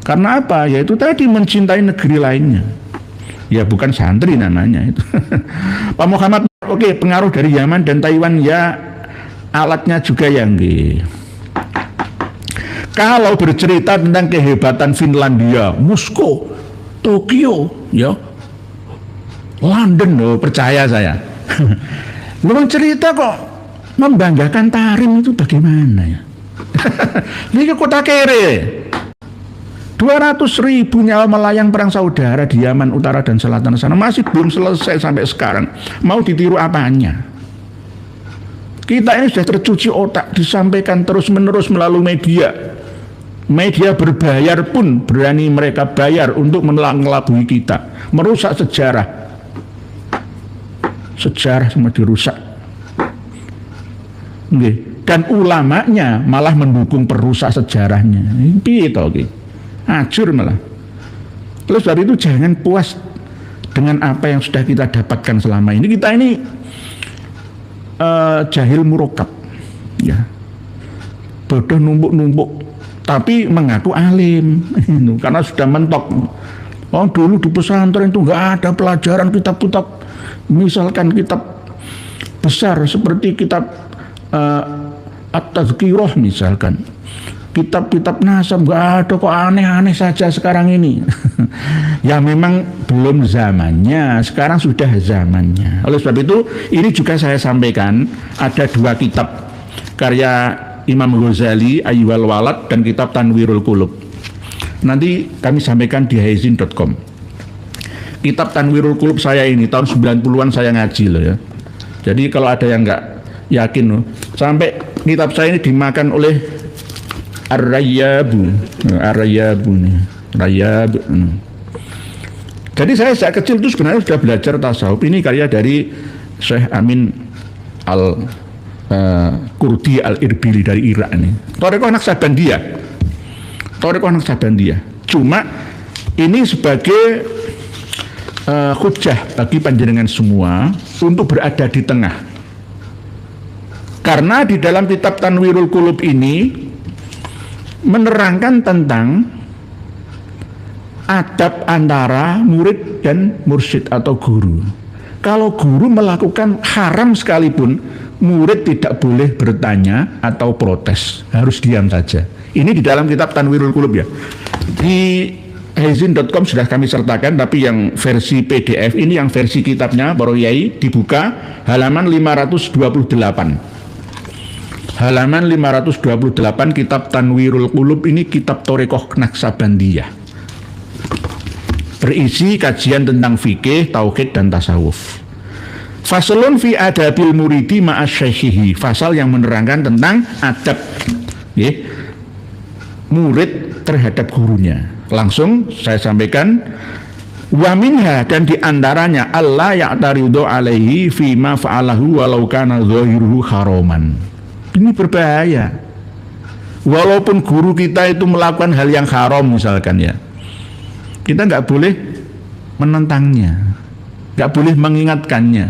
Karena apa? Yaitu tadi mencintai negeri lainnya. Ya bukan santri namanya itu. Pak Muhammad, oke, pengaruh dari Yaman dan Taiwan ya, alatnya juga yang kalau bercerita tentang kehebatan Finlandia, Moskow, Tokyo, ya, London, loh, percaya saya. Lu cerita kok membanggakan Tarim itu bagaimana ya? Ini kota kere. 200.000 nyawa melayang perang saudara di Yaman Utara dan Selatan sana masih belum selesai sampai sekarang. Mau ditiru apanya? Kita ini sudah tercuci otak, disampaikan terus-menerus melalui media. Media berbayar pun berani mereka bayar untuk mengelabui kita, merusak sejarah. Sejarah semua dirusak. Dan ulamanya malah mendukung perusak sejarahnya. Piye to iki? Acur malah. Terus dari itu jangan puas dengan apa yang sudah kita dapatkan selama ini. Kita ini jahil murokab, ya, bodoh numpuk-numpuk, tapi mengaku alim, karena sudah mentok. Oh dulu di pesantren itu nggak ada pelajaran kitab-kitab, misalkan kitab besar seperti kitab At-Tazkirah misalkan. Kitab-kitab nasab nggak ada, kok aneh-aneh saja sekarang ini. Ya memang belum zamannya, sekarang sudah zamannya. Oleh sebab itu ini juga saya sampaikan, ada 2 kitab karya Imam Ghazali, Ayyuhal Walad, dan kitab Tanwirul Qulub. Nanti kami sampaikan di haizin.com. Kitab Tanwirul Qulub saya ini tahun 90-an saya ngaji loh ya. Jadi kalau ada yang nggak yakin loh, sampai kitab saya ini dimakan oleh Ar-Rayyabu nih, Rayyab. Jadi saya sejak kecil itu sebenarnya sudah belajar tasawuf. Ini karya dari Syekh Amin Kurdi Al-Irbili dari Irak ini. Thariqah Naqsabandiyah. Cuma ini sebagai hujjah bagi panjenengan semua untuk berada di tengah. Karena di dalam kitab Tanwirul Qulub ini menerangkan tentang adab antara murid dan mursyid atau guru. Kalau guru melakukan haram sekalipun, murid tidak boleh bertanya atau protes, harus diam saja. Ini di dalam kitab Tanwirul Qulub ya. Di hezin.com sudah kami sertakan, tapi yang versi PDF ini, yang versi kitabnya para yai, dibuka halaman 528. Halaman 528 kitab Tanwirul Qulub ini kitab Thariqah Naqsabandiyah. Berisi kajian tentang fikih, tauhid dan tasawuf. Faslun fi adabil muridi ma'asyaikhihi. Fasal yang menerangkan tentang adab murid terhadap gurunya. Langsung saya sampaikan, wa minha, dan diantaranya Allah ya'taridu alaihi fima fa'alahu walau kana zahiruhu haraman. Ini berbahaya. Walaupun guru kita itu melakukan hal yang haram misalkan ya, kita nggak boleh menentangnya, nggak boleh mengingatkannya.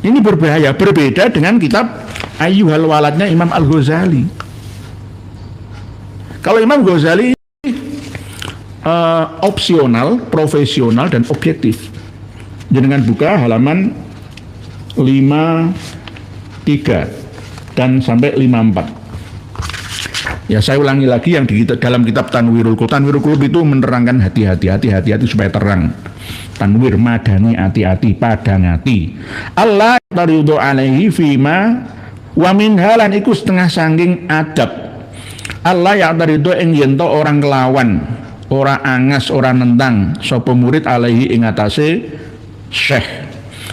Ini berbahaya. Berbeda dengan kitab Ayyuhal Waladnya Imam Al-Ghazali. Kalau Imam Ghazali opsional, profesional dan objektif. Jangan buka halaman 53 dan sampai 54. Ya, saya ulangi lagi yang di dalam kitab Tanwirul Qulub. Tanwirul Qulub itu menerangkan hati-hati supaya terang. Tanwir madani, hati-hati, padang hati. Allah taridhu alaihi fima wa min halan iku setengah sangking adab. Allah ya taridhu ing yen to orang kelawan, ora angas, ora nentang sapa murid alaihi ing atase syekh.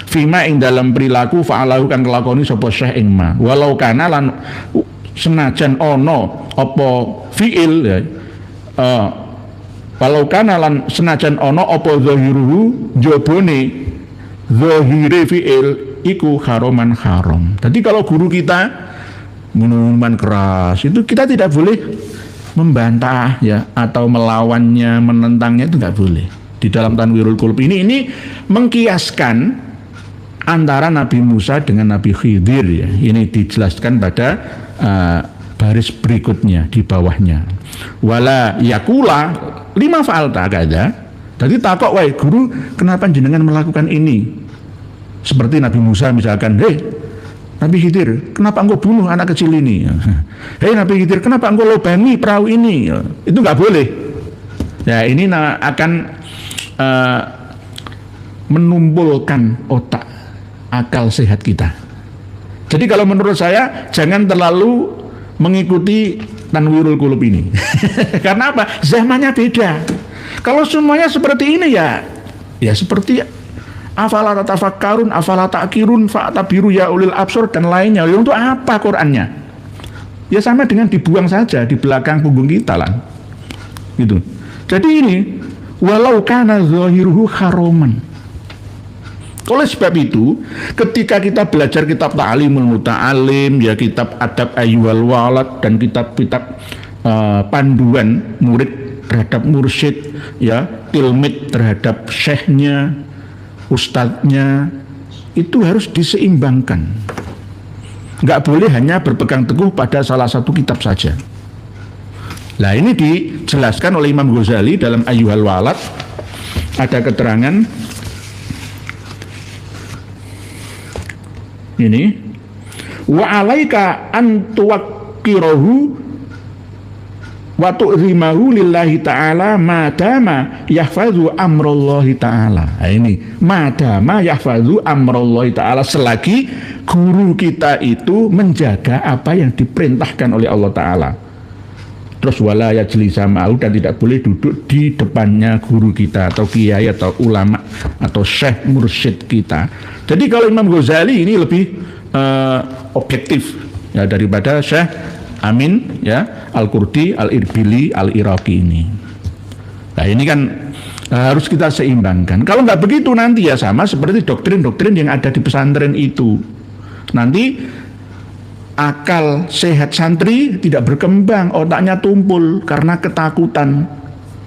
Fima ing dalam perilaku fa'alahu kang kelakoni sapa syekh ing ma. Walau kana lan senajan ono apa fiil ya, walau kana lan senajan ono apa zahiruhu jabone zahire fiil iku haraman haram. Jadi kalau guru kita minuman keras itu kita tidak boleh membantah ya atau melawannya, menentangnya, itu nggak boleh. Di dalam Tanwirul Qulub ini mengkiaskan antara Nabi Musa dengan Nabi Khidir ya. Ini dijelaskan pada baris berikutnya di bawahnya. Wala yakula lima fa'alta kada. Jadi takok wae guru, kenapa jenengan melakukan ini? Seperti Nabi Musa misalkan, hei Nabi Khidir, kenapa engkau bunuh anak kecil ini? Hei Nabi Khidir, kenapa engkau lobangi perahu ini? Itu nggak boleh. Ya, ini akan menumpulkan otak, akal sehat kita. Jadi kalau menurut saya jangan terlalu mengikuti Tanwirul Qulub ini. Karena apa? Zamannya beda. Kalau semuanya seperti ini ya seperti afala tatafakkarun, afala ta'qirun, fa'tabiru ya ulil absar dan lainnya. Untuk apa Qur'annya? Ya sama dengan dibuang saja di belakang punggung kita lah. Gitu. Jadi ini walau kana zahiruhu haraman. Oleh sebab itu, ketika kita belajar kitab Ta'limul Muta'alim, ya kitab Adab Ayyuhal Walad dan kitab-kitab panduan murid terhadap mursyid, ya tilmid terhadap syekhnya, ustadznya, itu harus diseimbangkan. Nggak boleh hanya berpegang teguh pada salah satu kitab saja. Nah, ini dijelaskan oleh Imam Ghazali dalam Ayyuhal Walad. Ada keterangan ini, wa alaika an tuwaqqirahu wa tu'zimahu lillahi ta'ala madama yahfazu amrallahi ta'ala. Nah, ini madama yahfazu amrallahi ta'ala, selagi guru kita itu menjaga apa yang diperintahkan oleh Allah Ta'ala. Terus wala yajlisa ma'ahu, dan tidak boleh duduk di depannya guru kita atau kiai atau ulama atau syekh mursyid kita. Jadi kalau Imam Ghazali ini lebih objektif ya daripada Syekh Amin ya Al-Qurdi, Al-Irbili, Al-Iraqi ini. Nah, ini kan harus kita seimbangkan. Kalau nggak begitu nanti ya sama seperti doktrin-doktrin yang ada di pesantren itu. Nanti akal sehat santri tidak berkembang, otaknya tumpul karena ketakutan.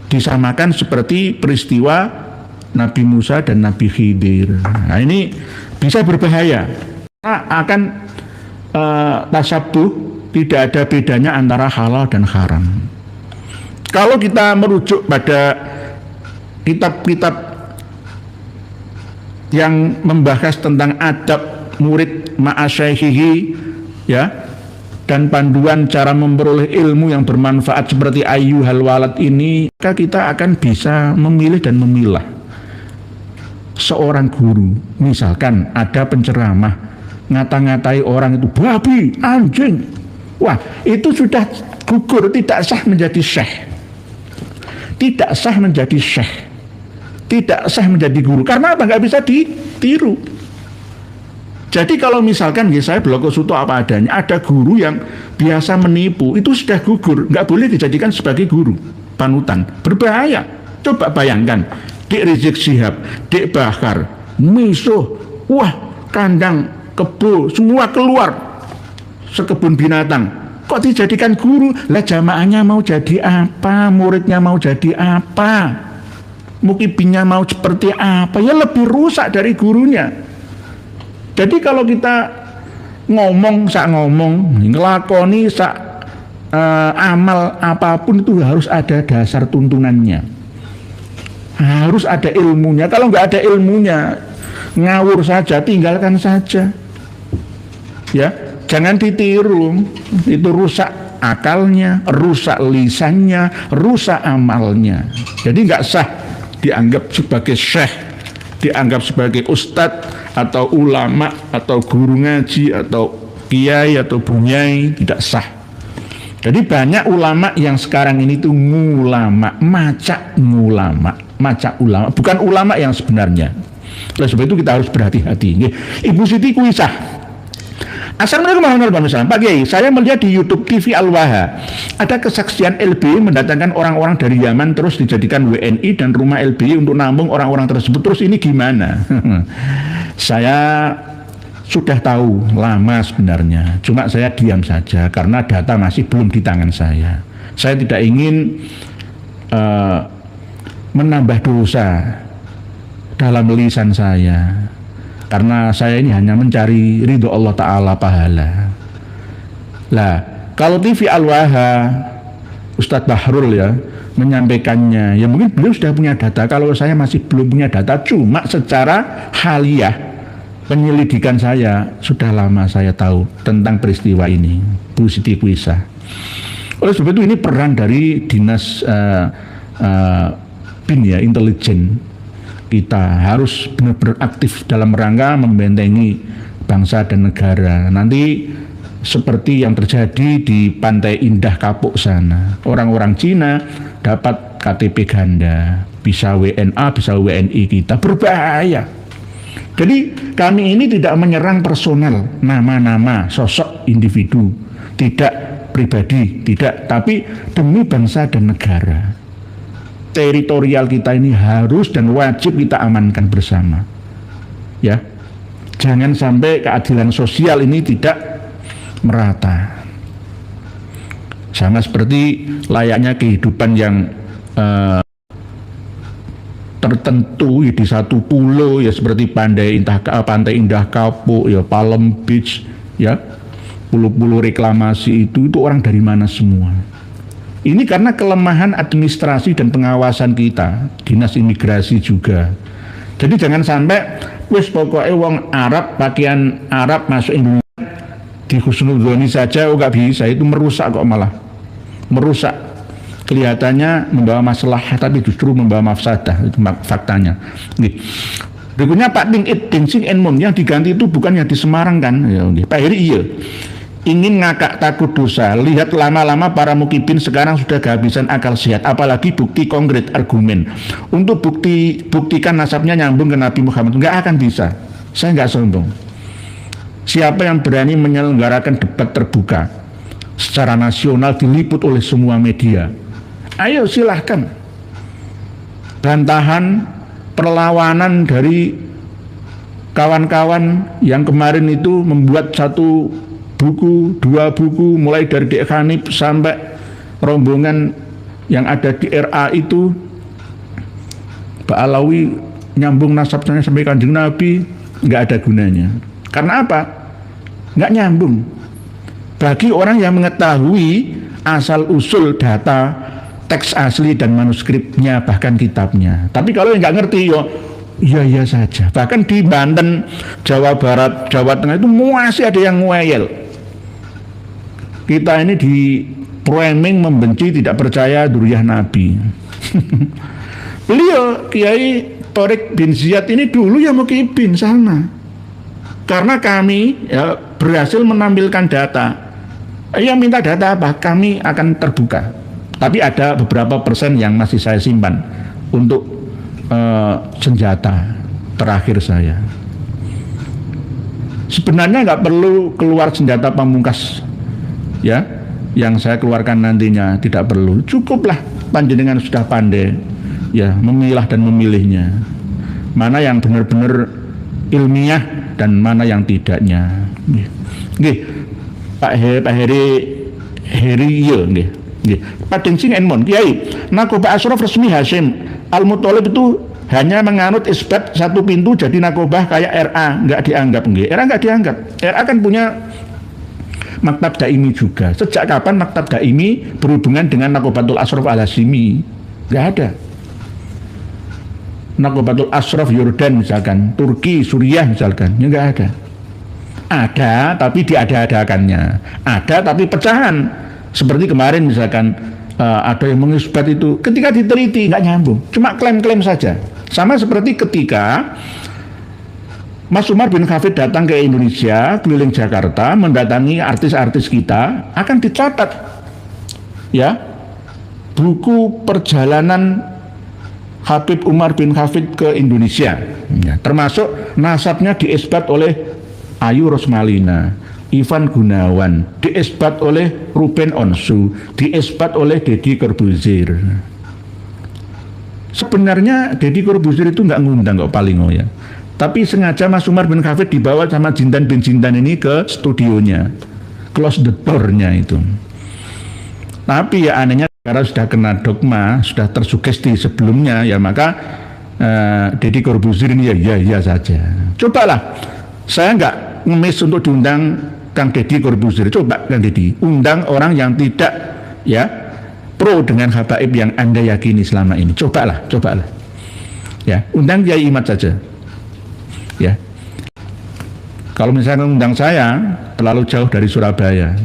Disamakan seperti peristiwa Nabi Musa dan Nabi Khidir. Nah, ini bisa berbahaya. Akan tasabuh tidak ada bedanya antara halal dan haram. Kalau kita merujuk pada kitab-kitab yang membahas tentang adab murid ma'asyaihihi, ya, dan panduan cara memperoleh ilmu yang bermanfaat seperti ayyuhal walad ini, maka kita akan bisa memilih dan memilah. Seorang guru, misalkan ada penceramah ngata-ngatai orang itu babi, anjing, wah itu sudah gugur, tidak sah menjadi syekh, tidak sah menjadi syekh, tidak sah menjadi guru. Karena apa? Nggak bisa ditiru. Jadi kalau misalkan ya saya Bloko Suto apa adanya, ada guru yang biasa menipu, itu sudah gugur, nggak boleh dijadikan sebagai guru panutan, berbahaya. Coba bayangkan, Dik Rizik Syihab, Dik Bahar, Misuh, wah kandang kebo semua keluar sekebun binatang, kok dijadikan guru? Lah jamaahnya mau jadi apa, muridnya mau jadi apa, mukibinnya mau seperti apa, ya lebih rusak dari gurunya. Jadi kalau kita ngomong, ngelakoni amal apapun itu harus ada dasar tuntunannya, harus ada ilmunya. Kalau nggak ada ilmunya, ngawur saja, tinggalkan saja. Ya, jangan ditiru, itu rusak akalnya, rusak lisannya, rusak amalnya. Jadi nggak sah dianggap sebagai syekh, dianggap sebagai ustadz atau ulama atau guru ngaji atau kiai atau bunyai, tidak sah. Jadi banyak ulama yang sekarang ini tuh ngulama, macak ulama, bukan ulama yang sebenarnya. Oleh sebab itu kita harus berhati-hati. Ibu Siti Kuisah, Assalamualaikum warahmatullahi wabarakatuh. Pak Kiai, saya melihat di YouTube TV Al-Waha ada kesaksian LBI mendatangkan orang-orang dari Yaman terus dijadikan WNI dan rumah LBI untuk nampung orang-orang tersebut. Terus ini gimana? Saya sudah tahu lama sebenarnya, cuma saya diam saja karena data masih belum di tangan saya. Saya tidak ingin menambah dosa dalam lisan saya, karena saya ini hanya mencari ridho Allah Ta'ala, pahala. Lah, kalau TV Al-Waha, Ustadz Bahrul ya, menyampaikannya, ya mungkin beliau sudah punya data. Kalau saya masih belum punya data, cuma secara haliyah, penyelidikan saya, sudah lama saya tahu tentang peristiwa ini, Bu Siti Kuisah. Oleh sebab itu ini peran dari Dinas BIN ya, intelijen. Kita harus benar-benar aktif dalam rangka membentengi bangsa dan negara. Nanti seperti yang terjadi di Pantai Indah Kapuk sana, orang-orang Cina dapat KTP ganda, bisa WNA, bisa WNI, kita berbahaya. Jadi kami ini tidak menyerang personal, nama-nama, sosok individu, tidak pribadi, tidak, tapi demi bangsa dan negara. Teritorial kita ini harus dan wajib kita amankan bersama, ya. Jangan sampai keadilan sosial ini tidak merata. Sama seperti layaknya kehidupan yang tertentu di satu pulau, ya, seperti Pantai Indah Kapuk, ya, Palm Beach, ya, pulau-pulau reklamasi itu orang dari mana semua? Ini karena kelemahan administrasi dan pengawasan kita, dinas imigrasi juga. Jadi jangan sampai wis pokoknya wong Arab, pakaian Arab masuk Indonesia di husnudzoni saja, nggak bisa, itu merusak kok, malah merusak. Kelihatannya membawa masalah, tapi justru membawa mafsadah, itu faktanya. Nih. Berikutnya Pak Ding It Ding Sing En Mun yang diganti itu bukan yang di Semarang kan? Ya, Pak Heri iya. Ingin ngakak takut dosa. Lihat lama-lama para mukibin sekarang sudah kehabisan akal sehat, apalagi bukti konkret argumen. Untuk buktikan nasabnya nyambung ke Nabi Muhammad, nggak akan bisa. Saya nggak sombong. Siapa yang berani menyelenggarakan debat terbuka secara nasional diliput oleh semua media? Ayo silahkan. Bantahan perlawanan dari kawan-kawan yang kemarin itu membuat satu buku, dua buku, mulai dari Dek Hanif sampai rombongan yang ada di RA itu, Pak Alawi nyambung nasabnya sampai Kanjeng Nabi, nggak ada gunanya. Karena apa? Nggak nyambung. bagi orang yang mengetahui asal-usul data, teks asli dan manuskripnya, bahkan kitabnya. Tapi kalau yang nggak ngerti, iya saja. Bahkan di Banten, Jawa Barat, Jawa Tengah itu masih ada yang ngeyel. Kita ini di framing membenci, tidak percaya duriyah Nabi. Beliau Kiai Thorik bin Ziyad ini dulu ya mukibin sana. Karena kami berhasil menampilkan data. Minta data apa? Kami akan terbuka. Tapi ada beberapa persen yang masih saya simpan untuk senjata terakhir saya. Sebenarnya nggak perlu keluar senjata pamungkas, ya, yang saya keluarkan nantinya, tidak perlu. Cukuplah panjenengan sudah pandai, ya, memilah dan memilihnya. Mana yang benar-benar ilmiah dan mana yang tidaknya. Nggih. Pak Heri nggih. Padeng sing enmon Kiai, Nakobah Ashraf resmi Hasyim Al-Muthalib itu hanya menganut isbat satu pintu jadi nakobah kayak RA, nggak dianggap nggih. RA nggak dianggap. RA kan punya maktab daimi juga. Sejak kapan maktab daimi berhubungan dengan Nakobatul Ashraf Al-Hasyimi? Nggak ada. Nakobatul Ashraf Yordan misalkan, Turki, Suriah misalkan, ya nggak ada. Ada tapi diada-adakannya, ada tapi pecahan. Seperti kemarin misalkan ada yang mengisbat itu, ketika diteliti nggak nyambung, cuma klaim-klaim saja. Sama seperti ketika Mas Umar bin Hafid datang ke Indonesia, keliling Jakarta, mendatangi artis-artis kita, akan dicatat, ya, buku perjalanan Habib Umar bin Hafid ke Indonesia, ya, termasuk nasabnya diisbat oleh Ayu Rosmalina, Ivan Gunawan, diisbat oleh Ruben Onsu, diisbat oleh Deddy Corbuzier. Sebenarnya Deddy Corbuzier itu nggak ngundang kok palingo ya, tapi sengaja Mas Umar bin Hafid dibawa sama Jindan bin Jindan ini ke studionya, close the door-nya itu. Tapi ya anehnya karena sudah kena dogma, sudah tersugesti sebelumnya, ya maka Deddy Corbuzier ini ya saja. Cobalah, saya nggak ngemis untuk diundang Kang Deddy Corbuzier. Coba Kang Deddy undang orang yang tidak, ya, pro dengan habaib yang Anda yakini selama ini. Cobalah. Ya, undang Kiai Imad saja. Ya. Kalau misalnya undang saya terlalu jauh dari Surabaya,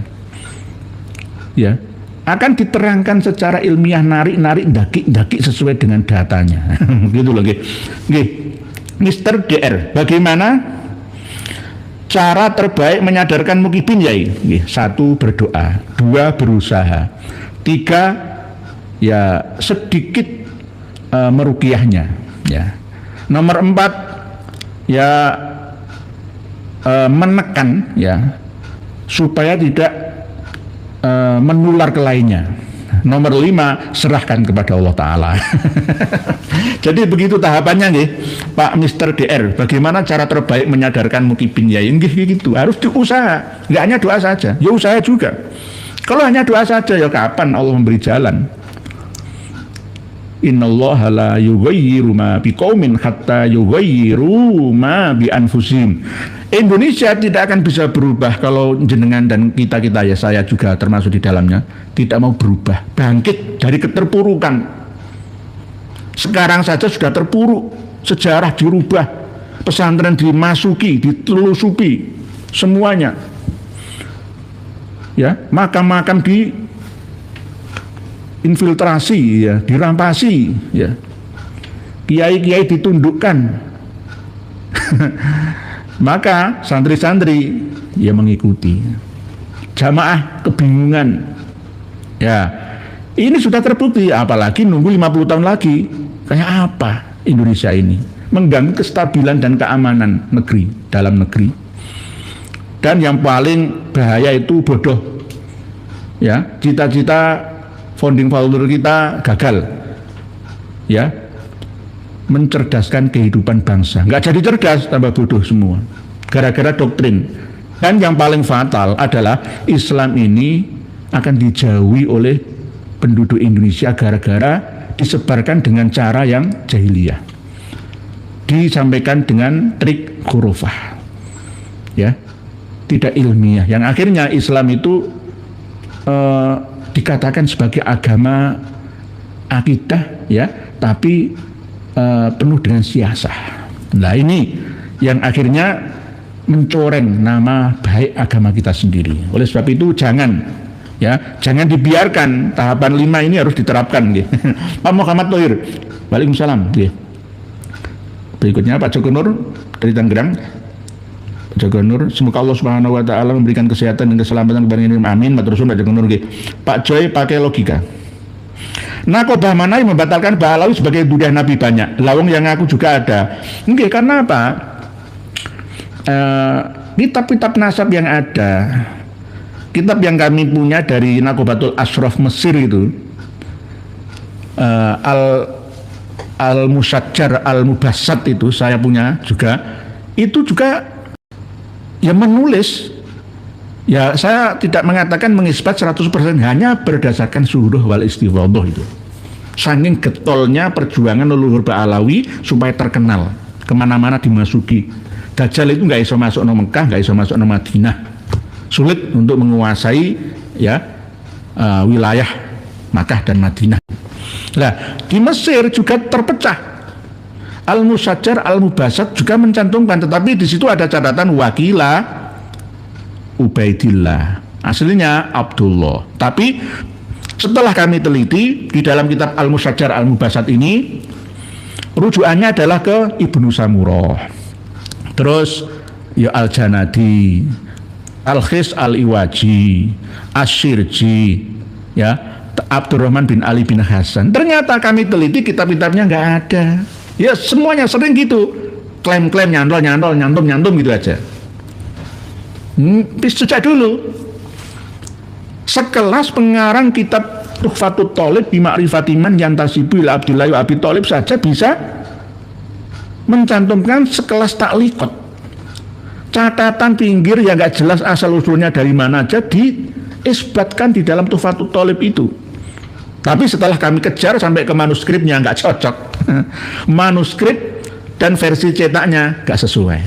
ya, akan diterangkan secara ilmiah, narik daki sesuai dengan datanya. Gitu loh, nggih. Mr. DR, bagaimana cara terbaik menyadarkan mukibin, Yai? 1, berdoa. 2, berusaha. 3, ya, sedikit meruqyahnya, ya. Nomor 4, ya, menekan, ya, supaya tidak menular ke lainnya. Nomor 5, serahkan kepada Allah Ta'ala. Jadi begitu tahapannya nih, Pak Mr. DR. Bagaimana cara terbaik menyadarkan mukibin, ya? Gitu. Harus diusaha. Nggak hanya doa saja, ya usaha juga. Kalau hanya doa saja, ya kapan Allah memberi jalan? Innallaha la yughayyiru ma biqaumin hatta yughayyiru ma bi anfusihim. Indonesia tidak akan bisa berubah kalau jenengan dan kita ya, saya juga termasuk di dalamnya, tidak mau berubah, bangkit dari keterpurukan. Sekarang saja sudah terpuruk, sejarah dirubah, pesantren dimasuki, ditelusupi semuanya, ya, makam-makam diinfiltrasi, ya, dirampasi, ya, kiai-kiai ditundukkan. Maka santri-santri ya mengikuti, jamaah kebingungan, ya, ini sudah terbukti. Apalagi nunggu 50 tahun lagi, kayak apa Indonesia ini, mengganggu kestabilan dan keamanan negeri, dalam negeri. Dan yang paling bahaya itu bodoh, ya, cita-cita founding father kita gagal, ya, mencerdaskan kehidupan bangsa. Nggak jadi cerdas, tambah bodoh semua, gara-gara doktrin. Dan yang paling fatal adalah Islam ini akan dijauhi oleh penduduk Indonesia gara-gara disebarkan dengan cara yang jahiliyah, disampaikan dengan trik khurafah, ya. tidak ilmiah, yang akhirnya Islam itu dikatakan sebagai agama akidah ya, tapi penuh dengan siasah. Nah ini yang akhirnya mencoreng nama baik agama kita sendiri. Oleh sebab itu jangan dibiarkan tahapan 5 ini harus diterapkan. Pak Muhammad Thohir, waalaikumsalam. Berikutnya Pak Joko Nur dari Tangerang. Joko Nur, semoga Allah Subhanahu wa taala memberikan kesehatan dan keselamatan kepada kita. Amin. Matur suwun Pak Joko Nur. Pak Joy pakai logika. Nakobah mana yang membatalkan Ba'alawi sebagai budaya Nabi banyak? Lawang yang aku juga ada. Nggih, karena apa? Kitab-kitab nasab yang ada, kitab yang kami punya dari Nakobatul Ashraf Mesir itu, Al-Musajjar Al-Mubassat itu saya punya juga, itu juga ya menulis, ya saya tidak mengatakan mengisbat 100%, hanya berdasarkan suruh wal istifadhah itu. Saking getolnya perjuangan leluhur Ba'alawi supaya terkenal, kemana-mana dimasuki. Dajjal itu nggak iso masuk ke Mekah, nggak iso masuk ke Madinah, sulit untuk menguasai ya wilayah Makkah dan Madinah. Nah di Mesir juga terpecah. Al-Musajjar Al-Mubassat juga mencantumkan, tetapi di situ ada catatan Wakila Ubaidillah, aslinya Abdullah. Tapi setelah kami teliti di dalam kitab Al-Musajjar Al-Mubassat ini, rujukannya adalah ke Ibnu Samurah, terus ya Al-Janadi, Al-Khis Al-Iwaji, Asyirji, ya Abdurrahman bin Ali bin Hasan. Ternyata kami teliti kitab-kitabnya nggak ada. Ya semuanya sering gitu, klaim-klaim, nyantum gitu aja. Sejak dulu sekelas pengarang kitab Tuhfatut Thalib bi Ma'rifati man yantasibu ila Abdillah wa Abi Thalib saja bisa mencantumkan sekelas takliqat, catatan pinggir yang nggak jelas asal usulnya dari mana aja diisbatkan di dalam Tuhfatut Thalib itu. Tapi setelah kami kejar sampai ke manuskripnya nggak cocok, manuskrip dan versi cetaknya nggak sesuai.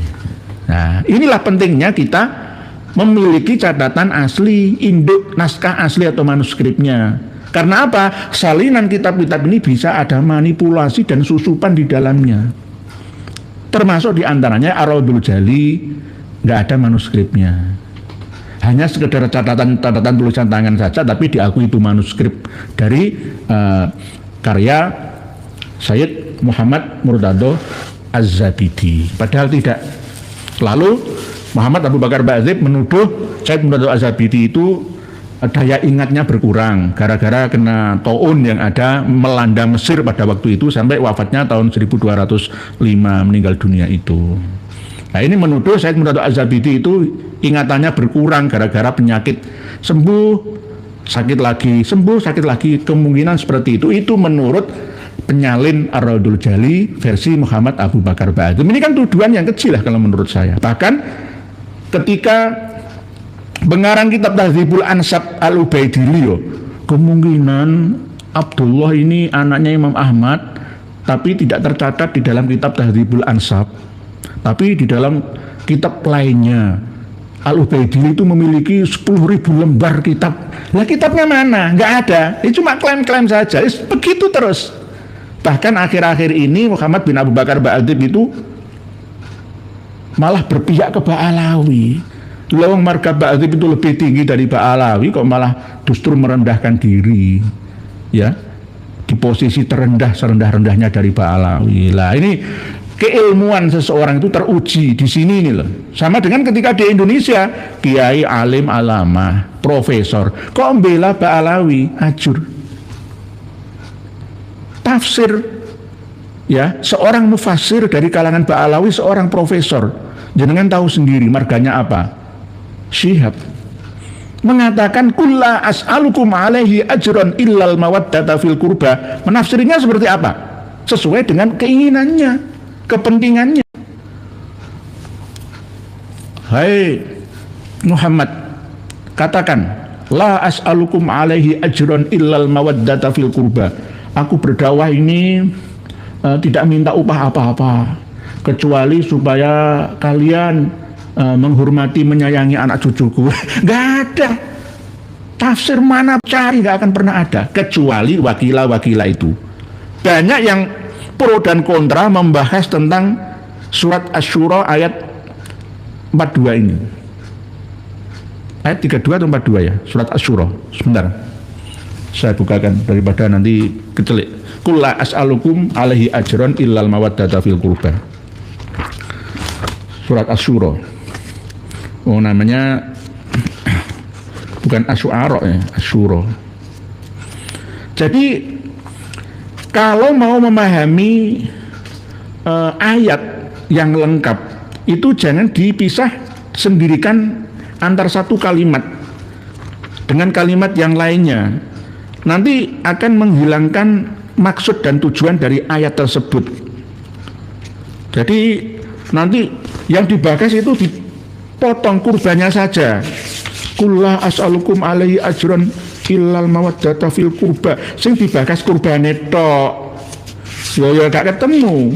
Nah inilah pentingnya kita memiliki catatan asli, induk naskah asli atau manuskripnya. Karena apa? Salinan kitab-kitab ini bisa ada manipulasi dan susupan di dalamnya. Termasuk diantaranya Ar-Raudhul Jali, nggak ada manuskripnya. Hanya sekedar catatan tulisan tangan saja, tapi diakui itu manuskrip dari karya Sayyid Muhammad Murtado Az-Zabidi. Padahal tidak. Lalu Muhammad Abu Bakar Ba'adzib menuduh Sayyid Murtado Az-Zabidi itu daya ingatnya berkurang gara-gara kena taun yang ada melanda Mesir pada waktu itu sampai wafatnya tahun 1205 meninggal dunia itu. Nah ini menuduh Sayyid Murtado Az-Zabidi itu ingatannya berkurang gara-gara penyakit, sembuh sakit lagi, sembuh sakit lagi, kemungkinan seperti itu. Itu menurut penyalin Ar-Raudhul Jali versi Muhammad Abu Bakar Ba'adzib. Ini kan tuduhan yang kecil lah kalau menurut saya. Bahkan ketika pengarang kitab Tahdzibul Ansab Al-Ubaidili, kemungkinan Abdullah ini anaknya Imam Ahmad, tapi tidak tercatat di dalam kitab Tahdzibul Ansab. Tapi di dalam kitab lainnya Al-Ubaidili itu memiliki 10.000 lembar kitab. Nah kitabnya mana? Nggak ada. Itu cuma klaim-klaim saja. Begitu terus. Bahkan akhir-akhir ini Muhammad bin Abu Bakar Ba'adzib itu malah berpihak ke Ba'alawi. Lawang marga Ba'adzib itu lebih tinggi dari Ba'alawi, kok malah justru merendahkan diri, ya, di posisi terendah serendah-rendahnya dari Ba'alawi. Lah ini keilmuan seseorang itu teruji di sini nih loh. Sama dengan ketika di Indonesia, kiai alim alama, profesor, kok membela Ba'alawi, ajur. Tafsir, ya, seorang mufassir dari kalangan Ba'alawi, seorang profesor, jenengan tahu sendiri marganya apa? Syihab mengatakan kulla as'alukum alaihi ajran illal mawaddata fil qurba. Menafsirnya seperti apa? Sesuai dengan keinginannya, kepentingannya. Hai Muhammad, katakan la as'alukum alaihi ajran illal mawaddata fil qurba. Aku berdakwah ini tidak minta upah apa-apa kecuali supaya kalian menghormati, menyayangi anak cucuku. Nggak ada. Tafsir mana cari nggak akan pernah ada, kecuali wakilah-wakilah itu. Banyak yang pro dan kontra membahas tentang surat Asy-Syura ayat 42 ini. Ayat 32 atau 42 ya, surat Asy-Syura. Sebentar, saya bukakan daripada nanti kecelik. Qul la as'alukum alaihi ajran illal mawaddata fil qurba. Surat Asy-Syura. Oh, namanya bukan Asy-Syu'ara ya, Asy-Syura. Jadi kalau mau memahami ayat yang lengkap itu jangan dipisah sendirikan antar satu kalimat dengan kalimat yang lainnya. Nanti akan menghilangkan maksud dan tujuan dari ayat tersebut. Jadi nanti yang dibahas itu dipotong kurbannya saja. Qul la as'alukum alaihi ajran illal mawaddata fil qurba. Sing dibahas kurbane tok. Ya gak ketemu.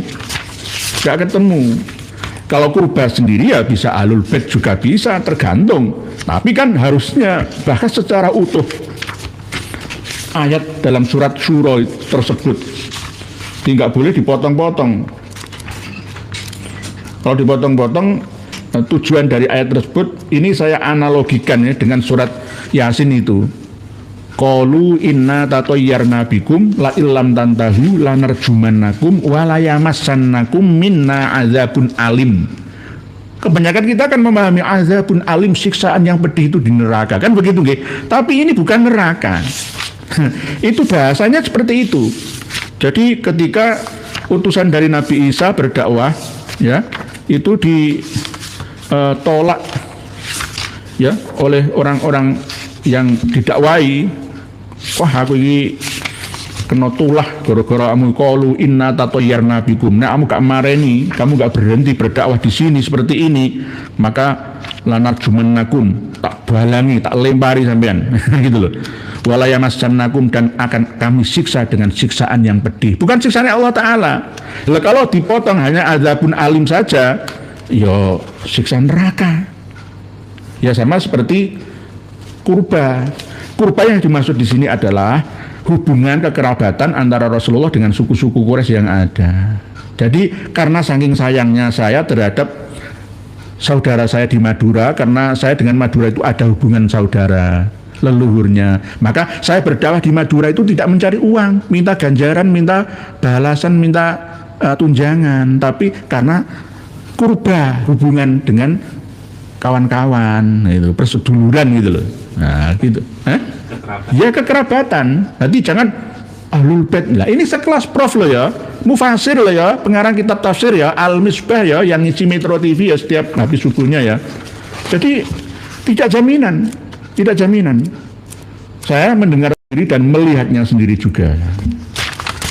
Kalau kurba sendiri ya bisa alul bait juga bisa, tergantung. Tapi kan harusnya bahas secara utuh ayat dalam surat Syura tersebut. Tidak boleh dipotong-potong. Kalau dipotong-potong, tujuan dari ayat tersebut ini saya analogikan ya dengan surat Yasin itu. Qalu inna tatayyarna bikum la illam tantahu lanarjumannakum wa la yamassannakum minna azabun alim. Kebanyakan kita akan memahami azabun alim, siksaan yang pedih itu di neraka, kan begitu nggih? Tapi ini bukan neraka. Itu bahasanya seperti itu. Jadi ketika utusan dari Nabi Isa berdakwah ya, itu ditolak ya oleh orang-orang yang didakwai. Wah, aku ini kena tulah gara-gara kamu qalu inna tatayyarna bikum. Nah, kamu gak mareni, kamu gak berhenti berdakwah di sini seperti ini, maka lanarjumannakum, tak balangi, tak lempari sampean. Gitu loh. Wala yamassannakum, dan akan kami siksa dengan siksaan yang pedih. Bukan siksaan Allah Ta'ala. Kalau dipotong hanya azabun alim saja, ya siksaan neraka. Ya sama seperti kurba. Kurba yang dimaksud di sini adalah hubungan kekerabatan antara Rasulullah dengan suku-suku Quraisy yang ada. Jadi karena saking sayangnya saya terhadap saudara saya di Madura, karena saya dengan Madura itu ada hubungan saudara leluhurnya, maka saya berdakwah di Madura itu tidak mencari uang, minta ganjaran, minta balasan, minta tunjangan, tapi karena kurba, hubungan dengan kawan-kawan, itu perseduluran gitu loh. Nah, gitu. Ya kekerabatan. Nanti jangan ahlul bait. Lah ini sekelas Prof loh ya, mufasir loh ya, pengarang kitab tafsir ya, Al-Misbah ya, yang ngisi Metro TV ya setiap habis subuhnya ya. Jadi tidak jaminan. Saya mendengar sendiri dan melihatnya sendiri juga.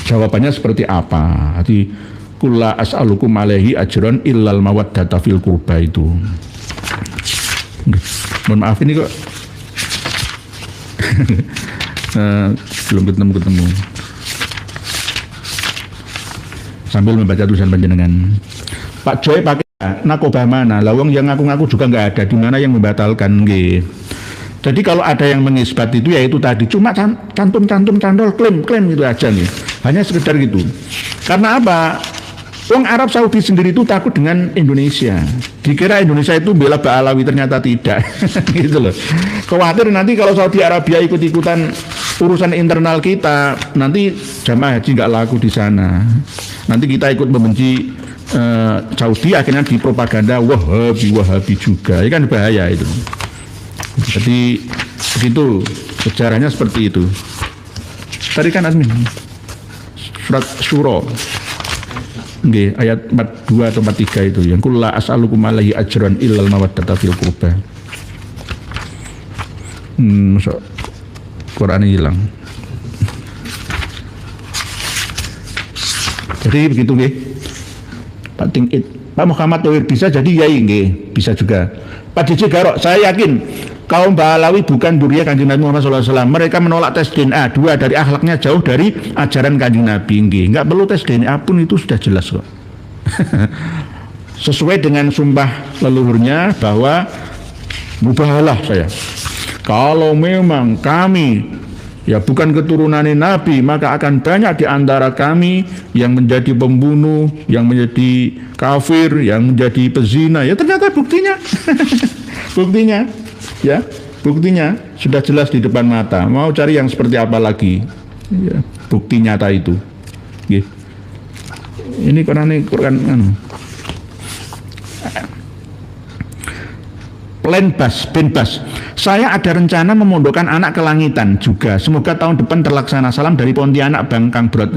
Jawabannya seperti apa? Jadi qul la as'alukum alaihi ajran illal mawaddata fil qurba itu. Mohon maaf ini kok belum ketemu. Sambil membaca tulisan panjenengan. Pak Joy pakai narkoba mana? Lawang yang ngaku-ngaku juga nggak ada. Di mana yang membatalkan? Nggih. Jadi kalau ada yang mengisbat itu ya itu tadi cuma cantum candol klaim gitu aja nih. Hanya sekedar gitu. Karena apa? Wong Arab Saudi sendiri itu takut dengan Indonesia. Dikira Indonesia itu bela Ba'alawi, ternyata tidak. Gitu loh. Khawatir nanti kalau Saudi Arabia ikut-ikutan urusan internal kita, nanti jamaah haji nggak laku di sana. Nanti kita ikut membenci Saudi, akhirnya dipropaganda Wahabi juga. Ini kan bahaya itu. Jadi begitu sejarahnya seperti itu. Tadi kan admin surat Syura. Nggih, ayat 42 atau 43 itu yang qul la as'alukum alaihi ajran illal mawaddata fil qurba. Masuk Quran hilang. Jadi begitu nggih. Pak Tingit, Pak Muhammad Tauhid bisa jadi yai nggih, bisa juga. Pak DJ Garok, saya yakin kaum Ba'alawi bukan duriyah Kanjeng Nabi Muhammad SAW. Mereka menolak tes DNA. Dua, dari akhlaknya jauh dari ajaran Kanjeng Nabi. Nggih, nggak perlu tes DNA pun itu sudah jelas kok. sesuai dengan sumpah leluhurnya bahwa mubahalah saya. Kalau memang kami ya bukan keturunan Nabi, maka akan banyak di antara kami yang menjadi pembunuh, yang menjadi kafir, yang menjadi pezina. Ya ternyata buktinya, buktinya sudah jelas di depan mata. Mau cari yang seperti apa lagi? Ya, bukti nyata itu. Ini Quran Penbas. Saya ada rencana memondokkan anak ke langitan juga. Semoga tahun depan terlaksana. Salam dari Pontianak, Bang Kang Brot.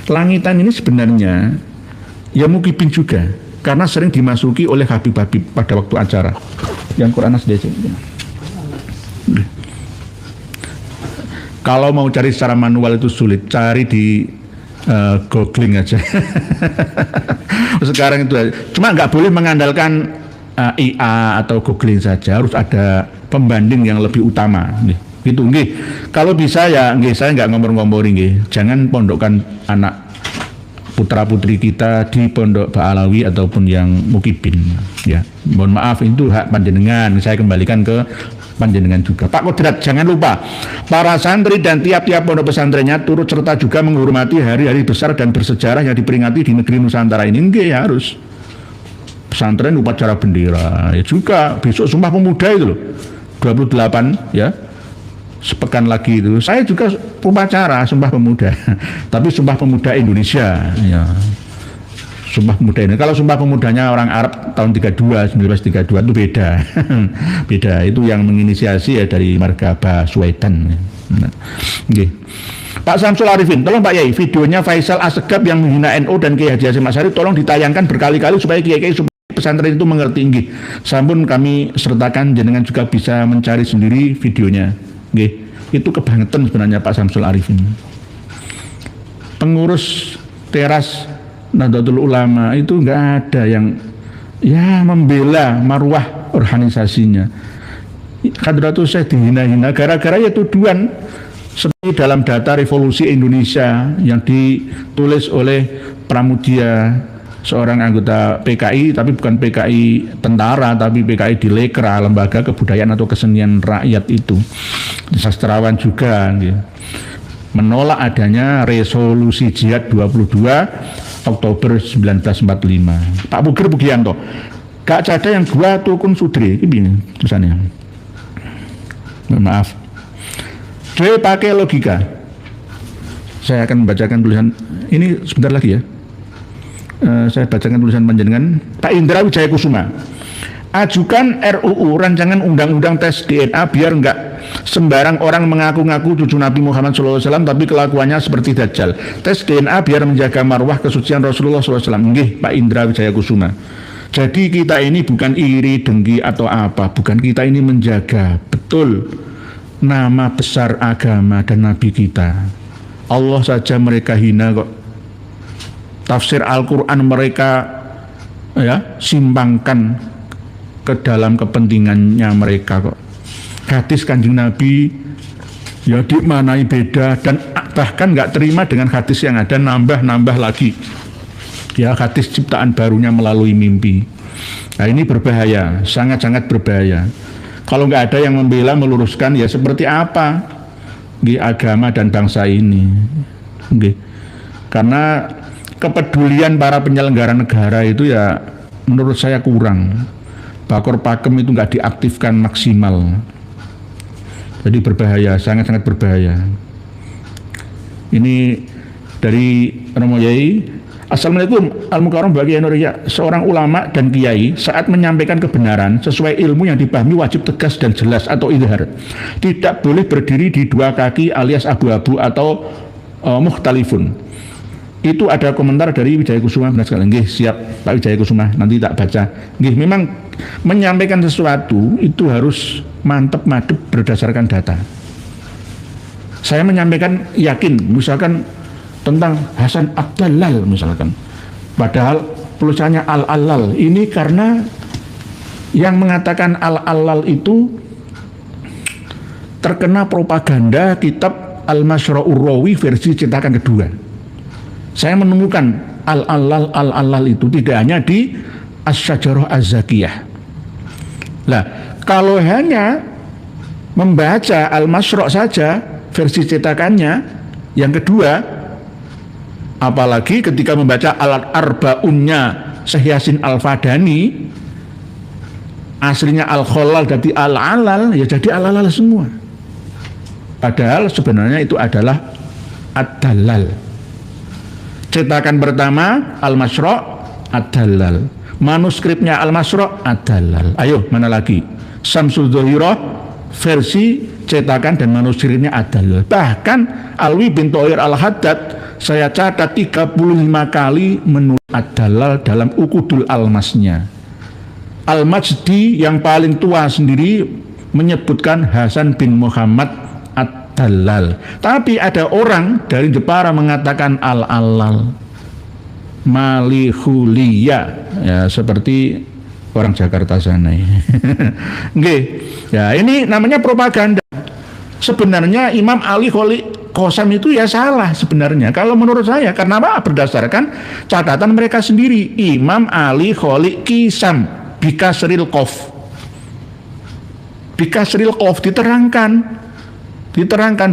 Langitan ini sebenarnya ya mukibin juga, karena sering dimasuki oleh Habib-Habib pada waktu acara. Yang Quran sedikit. Kalau mau cari secara manual itu sulit, cari di googling aja. Sekarang itu cuma nggak boleh mengandalkan IA atau googling saja, harus ada pembanding yang lebih utama. Gitu nggih. Kalau bisa ya nggih, saya nggak ngompor-ngompori nggih. Jangan pondokkan anak putra putri kita di pondok Ba'alawi ataupun yang mukibin. Ya, mohon maaf itu hak panjenengan. Saya kembalikan ke panjenengan juga. Pak Kodrat, jangan lupa para santri dan tiap-tiap pondok pesantrennya turut serta juga menghormati hari-hari besar dan bersejarah yang diperingati di negeri Nusantara ini. Nggih, ya harus. Pesantren upacara bendera ya juga, besok Sumpah Pemuda itu loh 28 ya, sepekan lagi itu saya juga upacara Sumpah Pemuda tapi Sumpah Pemuda Indonesia ya, Sumpah Pemuda ini. Kalau Sumpah Pemudanya orang Arab tahun 1932 itu beda. Beda, itu yang menginisiasi ya dari marga Baswedan. Nah, okay. Pak Samsul Arifin, tolong Pak Yai, videonya Faisal Assegaf yang menghina NU dan Kiai Haji Hasyim Asy'ari tolong ditayangkan berkali-kali supaya kiai-kiai pesantren itu mengerti. Nggih. Sampun kami sertakan, jenengan juga bisa mencari sendiri videonya. Nggih. Itu kebangetan sebenarnya Pak Samsul Arifin. Pengurus teras Nahdlatul Ulama itu enggak ada yang ya membela marwah organisasinya. Hadratus Syekh dihina-hina gara-gara ya tuduhan seperti dalam data revolusi Indonesia yang ditulis oleh Pramudia, seorang anggota PKI, tapi bukan PKI tentara, tapi PKI di Lekra, lembaga kebudayaan atau kesenian rakyat itu, sastrawan juga, gitu. Menolak adanya resolusi jihad 22 Oktober 1945. Pak Bugir Bugianto, gak ada yang gua tukun sudri, ini tulisannya. Maaf, dia pakai logika. Saya akan membacakan tulisan ini sebentar lagi ya. Saya bacakan tulisan panjenengan. Pak Indra Wijaya Kusuma, ajukan RUU rancangan undang-undang tes DNA biar enggak sembarang orang mengaku-ngaku cucu Nabi Muhammad SAW tapi kelakuannya seperti Dajjal. Tes DNA biar menjaga marwah kesucian Rasulullah SAW. Nggih, Pak Indra Wijaya Kusuma. Jadi kita ini bukan iri, dengki atau apa, bukan, kita ini menjaga betul nama besar agama dan Nabi kita. Allah saja mereka hina kok. Tafsir Al-Quran mereka ya simpangkan ke dalam kepentingannya mereka kok. Hadis Kanjeng Nabi ya dimaknai beda dan bahkan nggak terima dengan hadis yang ada, nambah lagi ya hadis ciptaan barunya melalui mimpi. Nah ini berbahaya, sangat-sangat berbahaya. Kalau nggak ada yang membela, meluruskan ya seperti apa di agama dan bangsa ini. Karena kepedulian para penyelenggara negara itu ya menurut saya kurang. Bakor Pakem itu nggak diaktifkan maksimal. Jadi berbahaya, sangat-sangat berbahaya. Ini dari Romo Yai. Assalamualaikum Al-Mukarram bagi Nuria. Seorang ulama dan kiai saat menyampaikan kebenaran sesuai ilmu yang dipahami wajib tegas dan jelas atau idhar. Tidak boleh berdiri di dua kaki alias abu-abu atau mukhtalifun. Itu ada komentar dari Wijaya Kusuma. Benar sekali. Nggih, siap Pak Wijaya Kusuma, nanti tak baca. Nggih, memang menyampaikan sesuatu itu harus mantep madep berdasarkan data. Saya menyampaikan yakin, misalkan tentang Hasan Abdallal misalkan, padahal tulisannya Al-Allal, ini karena yang mengatakan Al-Allal itu terkena propaganda kitab Al-Mashra'ur Rawi versi cetakan kedua. Saya menemukan al-alal itu tidak hanya di Asy-Syajarah Az-Zakiyah. Lah, kalau hanya membaca Al-Masra' saja versi cetakannya yang kedua, apalagi ketika membaca Al-Arba'unnya Syekh Yasin Al-Fadani, aslinya Al-Khalal jadi Al-Alal, ya jadi Al-Alal semua. Padahal sebenarnya itu adalah Ad-Dallal. Cetakan pertama Al-Masra' Ad-Dallal, manuskripnya Al-Masra' Ad-Dallal. Ayo, mana lagi? Syamsul Dhohirah versi cetakan dan manuskripnya Ad-Dallal. Bahkan Alwi bin Thohir Al-Haddad saya catat 35 kali menulis Ad-Dallal dalam Uqudul Almasnya. Al-Majdi yang paling tua sendiri menyebutkan Hasan bin Muhammad Ad-Dallal. Tapi ada orang dari Jepara mengatakan Al-Alal, Malihuliya, ya seperti orang Jakarta sana. Nggih. Ya, ini namanya propaganda. Sebenarnya Imam Ali Kholiq Qasam itu ya salah sebenarnya. Kalau menurut saya, karena apa? Berdasarkan catatan mereka sendiri. Imam Ali Kholiq Qasam bikasril qaf. Bikasril qaf diterangkan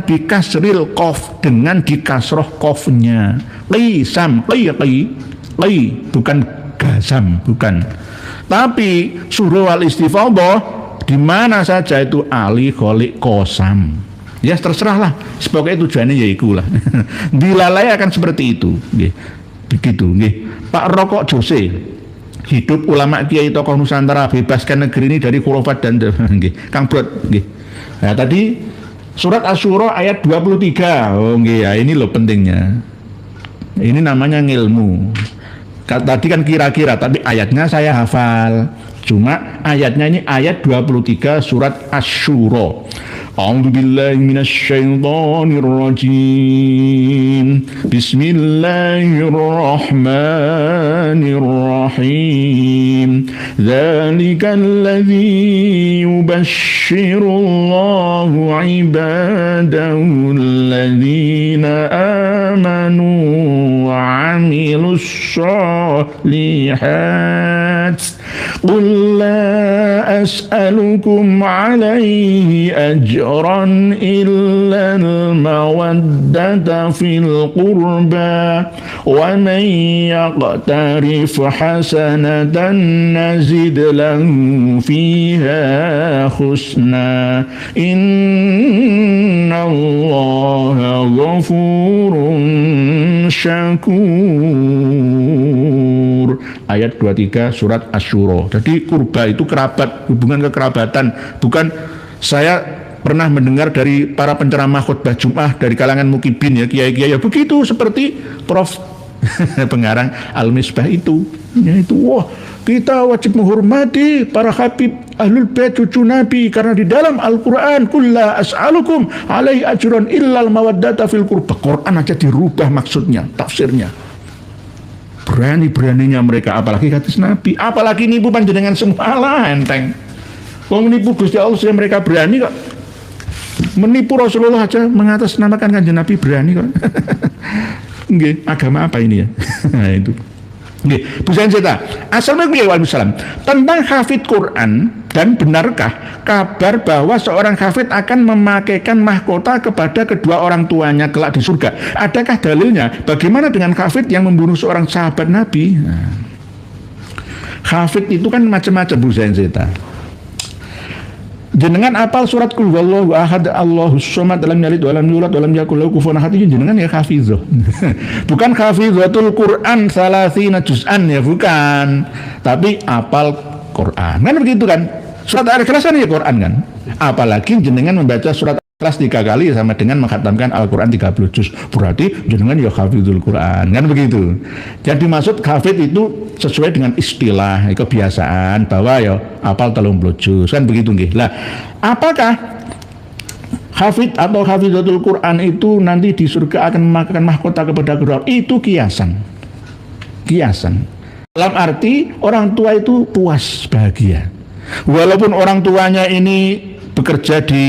bikasril qaf dengan dikasroh qafnya. Qisam, qi, bukan gazam, bukan. Tapi surah Al-Istifadhah di mana saja itu Ali Kholiq Qasam. Ya terserahlah, sebagai tujuannya ya ikulah. Dilalai akan seperti itu. Nggih. Begitu, nggih. Pak Rokok Jose, hidup ulama kiai tokoh Nusantara, bebaskan negeri ini dari khurafat dan nggih. Kang Brot, nggih. Nah, tadi surat Asy-Syura ayat 23. Oh nggih, ya ini loh pentingnya. Ini namanya ngilmu. Tadi kan kira-kira, tapi ayatnya saya hafal. Cuma ayatnya ini ayat 23 surat Asy-Syura. A'udzubillahi minasyaitonirrajim. Bismillahirrahmanirrahim. Dzalikal ladzi yubashshirullahu 'ibadahu alladzina amanu wa 'amilus shalihat. Qul la as'alukum 'alaihi ajran illa al-mawaddata fil qurba wa man yaqtarif hasanatan nazid lahu fiha husna innallaha ghafurun syakur. Ayat 23 surat Asy-Syura. Jadi kurba itu kerabat, hubungan kekerabatan. Bukan saya pernah mendengar dari para penceramah khutbah Jumat dari kalangan mukibin ya, kiai-kiai ya begitu seperti Prof pengarang Al-Misbah itu. Ya itu, wah, kita wajib menghormati para habib Ahlul Bait cucu Nabi karena di dalam Al-Qur'an kulla as'alukum alaihi ajran illal mawaddata fil qurba. Quran aja dirubah maksudnya, tafsirnya. Berani-beraninya mereka, apalagi hadis Nabi, apalagi nipu panjenengan semua, lah enteng. Wong nipu Gusti Allah saja mereka berani kok. Menipu Rasulullah aja mengatasnamakan Kanjeng Nabi berani kok. Nggih, agama apa ini ya? Nah itu. Nggih, Bu Sanjeta. Assalamualaikum warahmatullahi wabarakatuh. Tentang hafid Quran dan benarkah kabar bahwa seorang hafid akan memakaikan mahkota kepada kedua orang tuanya kelak di surga? Adakah dalilnya? Bagaimana dengan hafid yang membunuh seorang sahabat Nabi? Nah, hafid itu kan macam-macam, Bu Sanjeta. Jenengan apal surat Qul huwallahu ahad Allahus samad lam yalid wa lam yulad wa lam yakul lahu kufuwan ahad, jenengan ya hafizah. Bukan hafizatul Quran 30 juz'an ya, bukan. Tapi apal Quran. Kan begitu kan? Surat Al-Ikhlas kan ya Quran kan? Apalagi jenengan membaca surat Al-Ikhlas 3 kali sama dengan mengkhatamkan Al-Quran 30 juz. Berarti jenengan ya hafizul Quran. Kan begitu. Jadi maksud hafid itu sesuai dengan istilah kebiasaan bahwa ya apal 30 juz kan begitu nggih. Lah, apakah hafid atau hafizatul Quran itu nanti di surga akan memakan mahkota kepada kedua? Itu kiasan. Dalam arti orang tua itu puas, bahagia. Walaupun orang tuanya ini bekerja di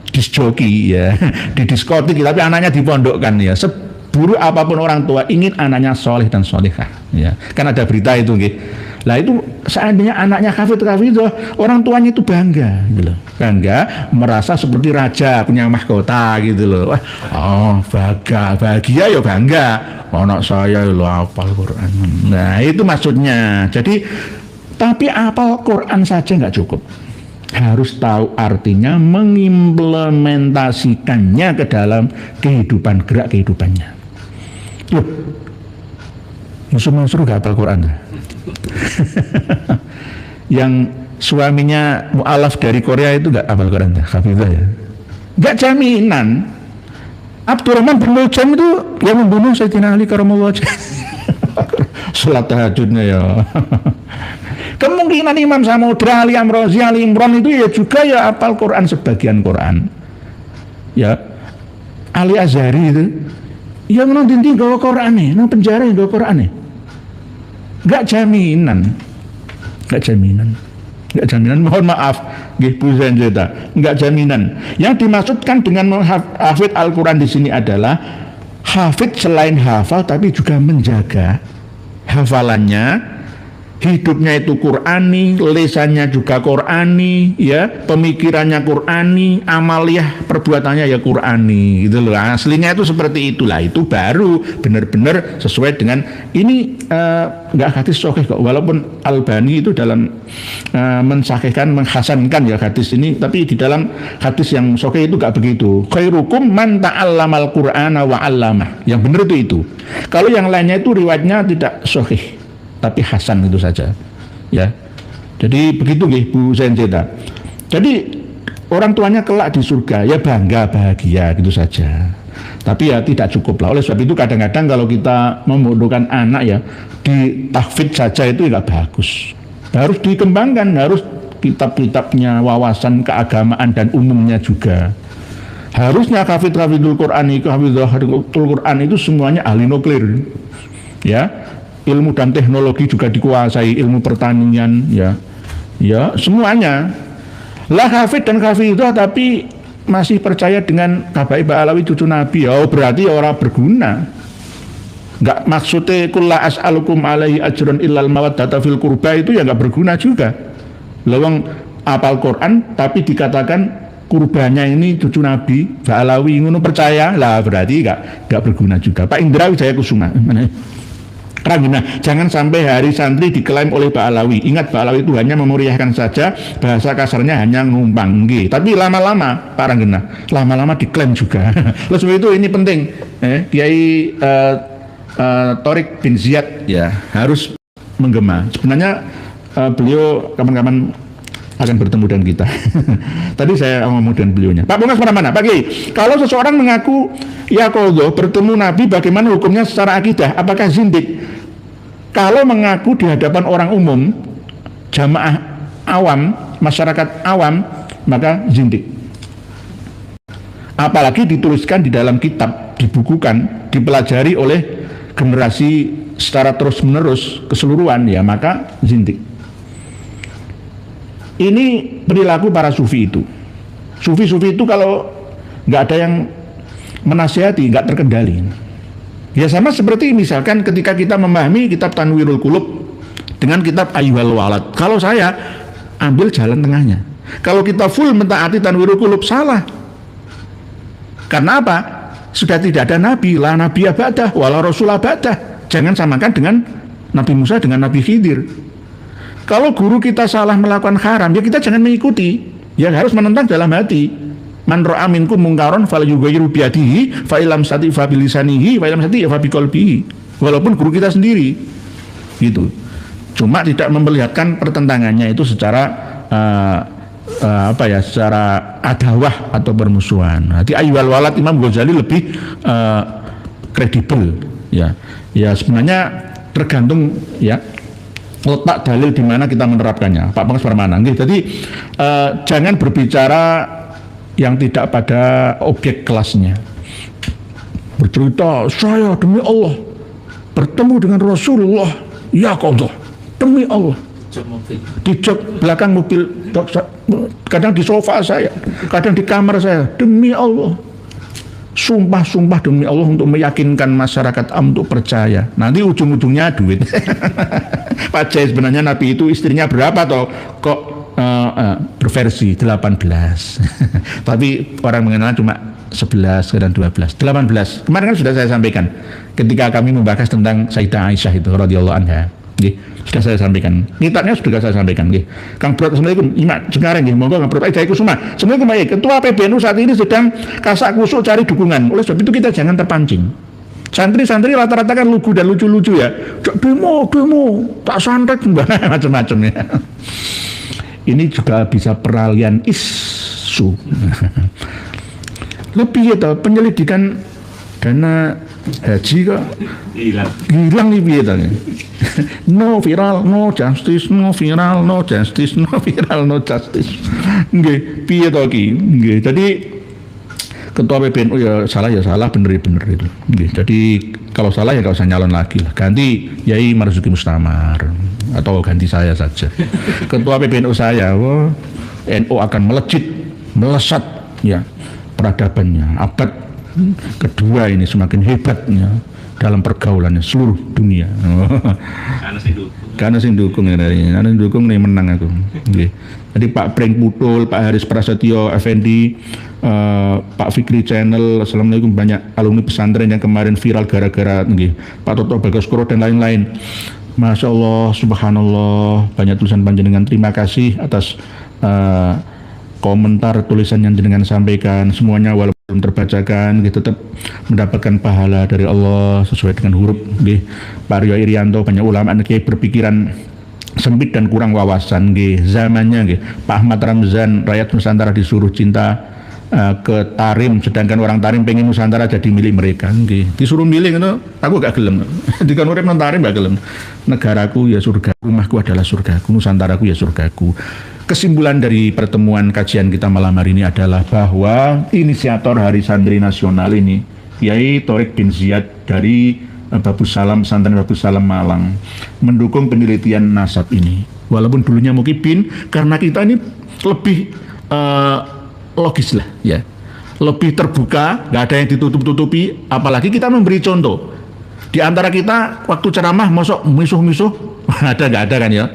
disc joki ya, di diskotik, tapi anaknya dipondokkan ya. seburuk apapun orang tua ingin anaknya soleh dan solehah. Ya, kan ada berita itu, gitu. Lah itu seandainya anaknya hafidh, orang tuanya itu bangga, gitu loh. Bangga, merasa seperti raja punya mahkota, gitu loh. Wah, oh bahagia ya bangga. Anak saya lo hafal Quran. Nah itu maksudnya. Jadi tapi hafal Quran saja nggak cukup. Harus tahu artinya, mengimplementasikannya ke dalam kehidupan, gerak kehidupannya. Loh, Yusuf Mansur gak hafal Quran? Yang suaminya mu'alaf dari Korea itu gak hafal Quran? Hafizah ya? Gak jaminan. Abdurrahman bin Muljam itu yang membunuh Sayyidina Ali karamallahu wajhah. Salat tahajudnya ya. Kemungkinan Imam Samudra, Ali Amrozi, Ali Imran itu ya juga ya hafal Quran, sebagian Quran. Ya, Ali Azhari itu yang nanti gawa Quran nih, nang penjara yang gawa Quran nih. Gak jaminan. Mohon maaf, nggih Bu Zanjeta, gak jaminan. Yang dimaksudkan dengan menghafid Al-Quran di sini adalah hafid selain hafal tapi juga menjaga hafalannya. Hidupnya itu Qurani, lesannya juga Qurani, ya, pemikirannya Qurani, amaliyah perbuatannya ya Qurani, gitu loh. Aslinya itu seperti itulah, itu baru benar-benar sesuai dengan ini. Nggak hadis sahih kok, walaupun Albani itu dalam mensahihkan, menghasankan ya hadis ini, tapi di dalam hadis yang sahih itu nggak begitu. Khairukum man ta'allamal Qur'ana wa 'allamah. Yang benar itu. Kalau yang lainnya itu riwayatnya tidak sahih, tapi hasan itu saja, ya. Jadi begitu nggih Bu Zainzeta. Jadi orang tuanya kelak di surga ya bangga, bahagia, gitu saja. Tapi ya tidak cukup lah. Oleh sebab itu kadang-kadang kalau kita membodohkan anak ya di tahfidz saja itu nggak bagus. Harus dikembangkan, harus kitab-kitabnya, wawasan keagamaan dan umumnya juga. Harusnya hafidhul Quran itu semuanya ahli nuklir, ya. Ilmu dan teknologi juga dikuasai, ilmu pertanian, ya semuanya. Lah hafid dan hafidhah tapi masih percaya dengan Bapak Alawi cucu Nabi, ya berarti orang berguna. Nggak maksudnya kulla as'alukum alaihi ajran illal mawaddata fil qurba, itu ya nggak berguna juga. Lawang apal Quran tapi dikatakan kurbannya ini cucu Nabi, Pak Alawi ngono percaya, lah berarti nggak berguna juga. Pak Indra Wijaya Kusuma, mana? Nah, jangan sampai hari santri diklaim oleh Pak Alawi. Ingat, Pak Alawi itu hanya memuriahkan saja, bahasa kasarnya hanya numpang. Tapi lama-lama Pak Ranggena, lama-lama diklaim juga. Lalu sebab itu ini penting. Kiai Torik bin Ziyad ya harus menggema. Sebenarnya beliau kapan-kapan akan bertemu dengan kita. Tadi saya ngomong dengan beliaunya. Pak Bungas mana-mana, Pak Kiai. Kalau seseorang mengaku ya qadha bertemu Nabi, bagaimana hukumnya secara akidah? Apakah zindik? Kalau mengaku di hadapan orang umum, jamaah awam, masyarakat awam, maka zindik. Apalagi dituliskan di dalam kitab, dibukukan, dipelajari oleh generasi secara terus-menerus keseluruhan, ya maka zindik. Ini perilaku para sufi itu. Sufi-sufi itu kalau nggak ada yang menasihati, nggak terkendali. Ya sama seperti misalkan ketika kita memahami kitab Tanwirul Qulub dengan kitab Ayyuhal Walad. Kalau saya ambil jalan tengahnya. Kalau kita full mentaati Tanwirul Qulub, salah. Karena apa? Sudah tidak ada nabi, la nabi abadah, wala rasul abadah. Jangan samakan dengan Nabi Musa dengan Nabi Khidir. Kalau guru kita salah melakukan haram, ya kita jangan mengikuti. Ya harus menentang dalam hati. Man ra'a minkum mungkaron falyughayyiru bi yadihi fa illam yastati fa bi lisanihi fa illam yastati fa bi qalbihi. Walaupun guru kita sendiri. Gitu. Cuma tidak memperlihatkan pertentangannya itu secara secara adawah atau permusuhan. Nanti Ayyuhal Walad Imam Ghazali lebih kredibel, ya. Ya sebenarnya tergantung ya letak dalil di mana kita menerapkannya. Pak Pengas Permana. Jadi jangan berbicara yang tidak pada objek kelasnya. Bercerita, saya demi Allah bertemu dengan Rasulullah, ya qadha, demi Allah. Di jok belakang mobil, kadang di sofa saya, kadang di kamar saya, demi Allah. sumpah demi Allah untuk meyakinkan masyarakat untuk percaya. Nanti ujung-ujungnya duit. Pak Jai, sebenarnya Nabi itu istrinya berapa toh? Kok berversi 18. Tapi orang mengenal cuma 11 dan 12. 18. Kemarin kan sudah saya sampaikan ketika kami membahas tentang Sayyidah Aisyah itu radhiyallahu anha. Sudah saya sampaikan. Nitanya sudah saya sampaikan. Kang Brot, assalamualaikum. Imak sekarang monggo Kang Brot. Kusuma. Assalamualaikum. Ketua PBNU saat ini sedang kasak kusuk cari dukungan. Oleh sebab itu kita jangan terpancing. Santri-santri rata-rata kan lugu dan lucu-lucu ya. Demo, tak santet macam-macam ya. Ini juga bisa peralihan isu. Lebih ya penyelidikan dana haji kok hilang nih piye ta. No viral, no justice, no viral, no justice, no viral, no justice. Nggih, piye to iki? Nggih, jadi ketua PBNU ya salah, bener itu. Nggih, jadi kalau salah ya enggak usah nyalon lagi lah. Ganti Yai Marzuki Mustamar atau ganti saya saja. Ketua PBNU saya, NU akan melesat ya peradabannya. Abad kedua ini semakin hebatnya dalam pergaulannya seluruh dunia. Karena sing dukung nih menang aku. Okay. Jadi Pak Pring Putul, Pak Haris Prasetyo Effendi, Pak Fikri Channel, assalamualaikum, banyak alumni pesantren yang kemarin viral gara-gara Pak Toto Bagoskoro dan lain-lain. Masya Allah, subhanallah, banyak tulisan panjenengan. Terima kasih atas komentar tulisan yang jenengan sampaikan. Semuanya walaupun belum terbacakan, tetap mendapatkan pahala dari Allah sesuai dengan huruf. Pak Rio Irianto, banyak ulama yang berpikiran sempit dan kurang wawasan. Zamannya Pak Ahmad Ramzan, rakyat Nusantara disuruh cinta ke Tarim, sedangkan orang Tarim pengen Nusantara jadi milik mereka. Disuruh milih itu, aku gak gelem. Jika urip nang Tarim gak gelem. Negaraku ya surga, rumahku adalah surgaku, Nusantaraku ya surgaku. Kesimpulan dari pertemuan kajian kita malam hari ini adalah bahwa inisiator Hari Santri Nasional ini, Kiai Thorik bin Ziyad dari Babus Salam, Pesantren Babus Salam Malang, mendukung penelitian nasab ini. Walaupun dulunya Mukibin, karena kita ini lebih logis lah, ya, lebih terbuka, nggak ada yang ditutup-tutupi. Apalagi kita memberi contoh. Di antara kita waktu ceramah, mosok misuh-misuh, nggak ada kan ya?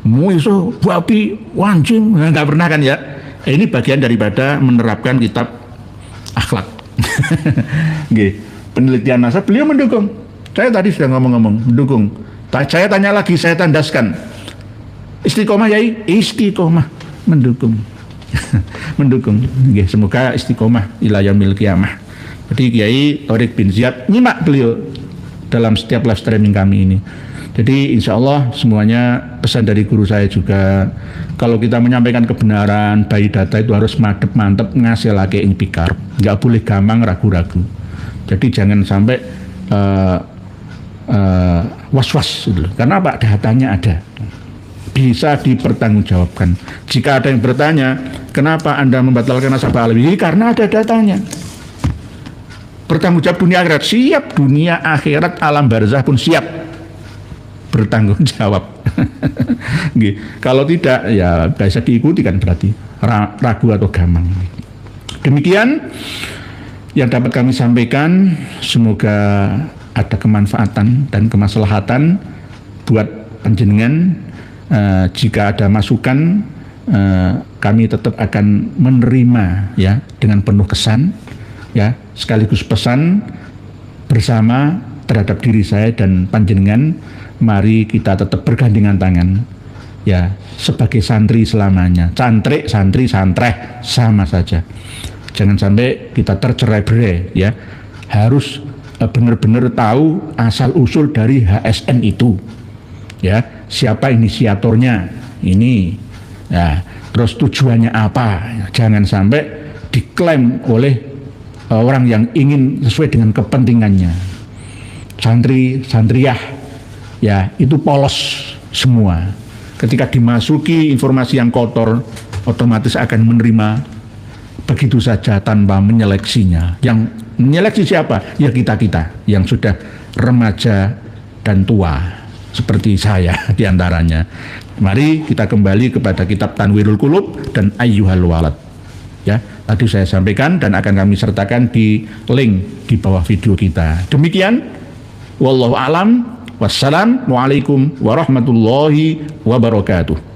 Musuh, babi, wancing, nggak pernah kan ya. Ini bagian daripada menerapkan kitab akhlak. Penelitian nasab beliau mendukung. Saya tadi sudah ngomong-ngomong mendukung. Saya tanya lagi, saya tandaskan. Istiqomah Yai, istiqomah, mendukung. Mendukung. Semoga istiqomah ila yaumil qiyamah. Jadi Kiai Thorik bin Ziyad nyimak beliau dalam setiap live streaming kami ini. Jadi insya Allah semuanya pesan dari guru saya juga, kalau kita menyampaikan kebenaran, bayi data itu harus mantep ngasih lagi ing pikar, nggak boleh gampang ragu-ragu. Jadi jangan sampai was-was gitu. Karena apa? Datanya ada, bisa dipertanggungjawabkan. Jika ada yang bertanya, kenapa Anda membatalkan nasabah alawi? Karena ada datanya. Bertanggung jawab dunia akhirat, siap. Dunia akhirat alam barzah pun siap bertanggung jawab. Kalau tidak ya bisa diikuti kan, berarti ragu atau gamang. Demikian yang dapat kami sampaikan, semoga ada kemanfaatan dan kemaslahatan buat panjenengan. Jika ada masukan, kami tetap akan menerima ya dengan penuh kesan ya, sekaligus pesan bersama terhadap diri saya dan panjenengan. Mari kita tetap bergandengan tangan ya, sebagai santri selamanya. Santri, santri, santreh sama saja. Jangan sampai kita tercerai-berai ya. Harus benar-benar tahu asal usul dari HSN itu. Ya, siapa inisiatornya ini. Ya, terus tujuannya apa? Jangan sampai diklaim oleh orang yang ingin sesuai dengan kepentingannya. Santri, santriyah ya itu polos semua. Ketika dimasuki informasi yang kotor, otomatis akan menerima begitu saja tanpa menyeleksinya. Yang menyeleksi siapa? Ya kita-kita yang sudah remaja dan tua seperti saya diantaranya. Mari kita kembali kepada kitab Tanwirul Qulub dan Ayyuhal Walad ya. tadi saya sampaikan dan akan kami sertakan di link di bawah video kita. Demikian, wallahu alam, wassalamualaikum warahmatullahi wabarakatuh.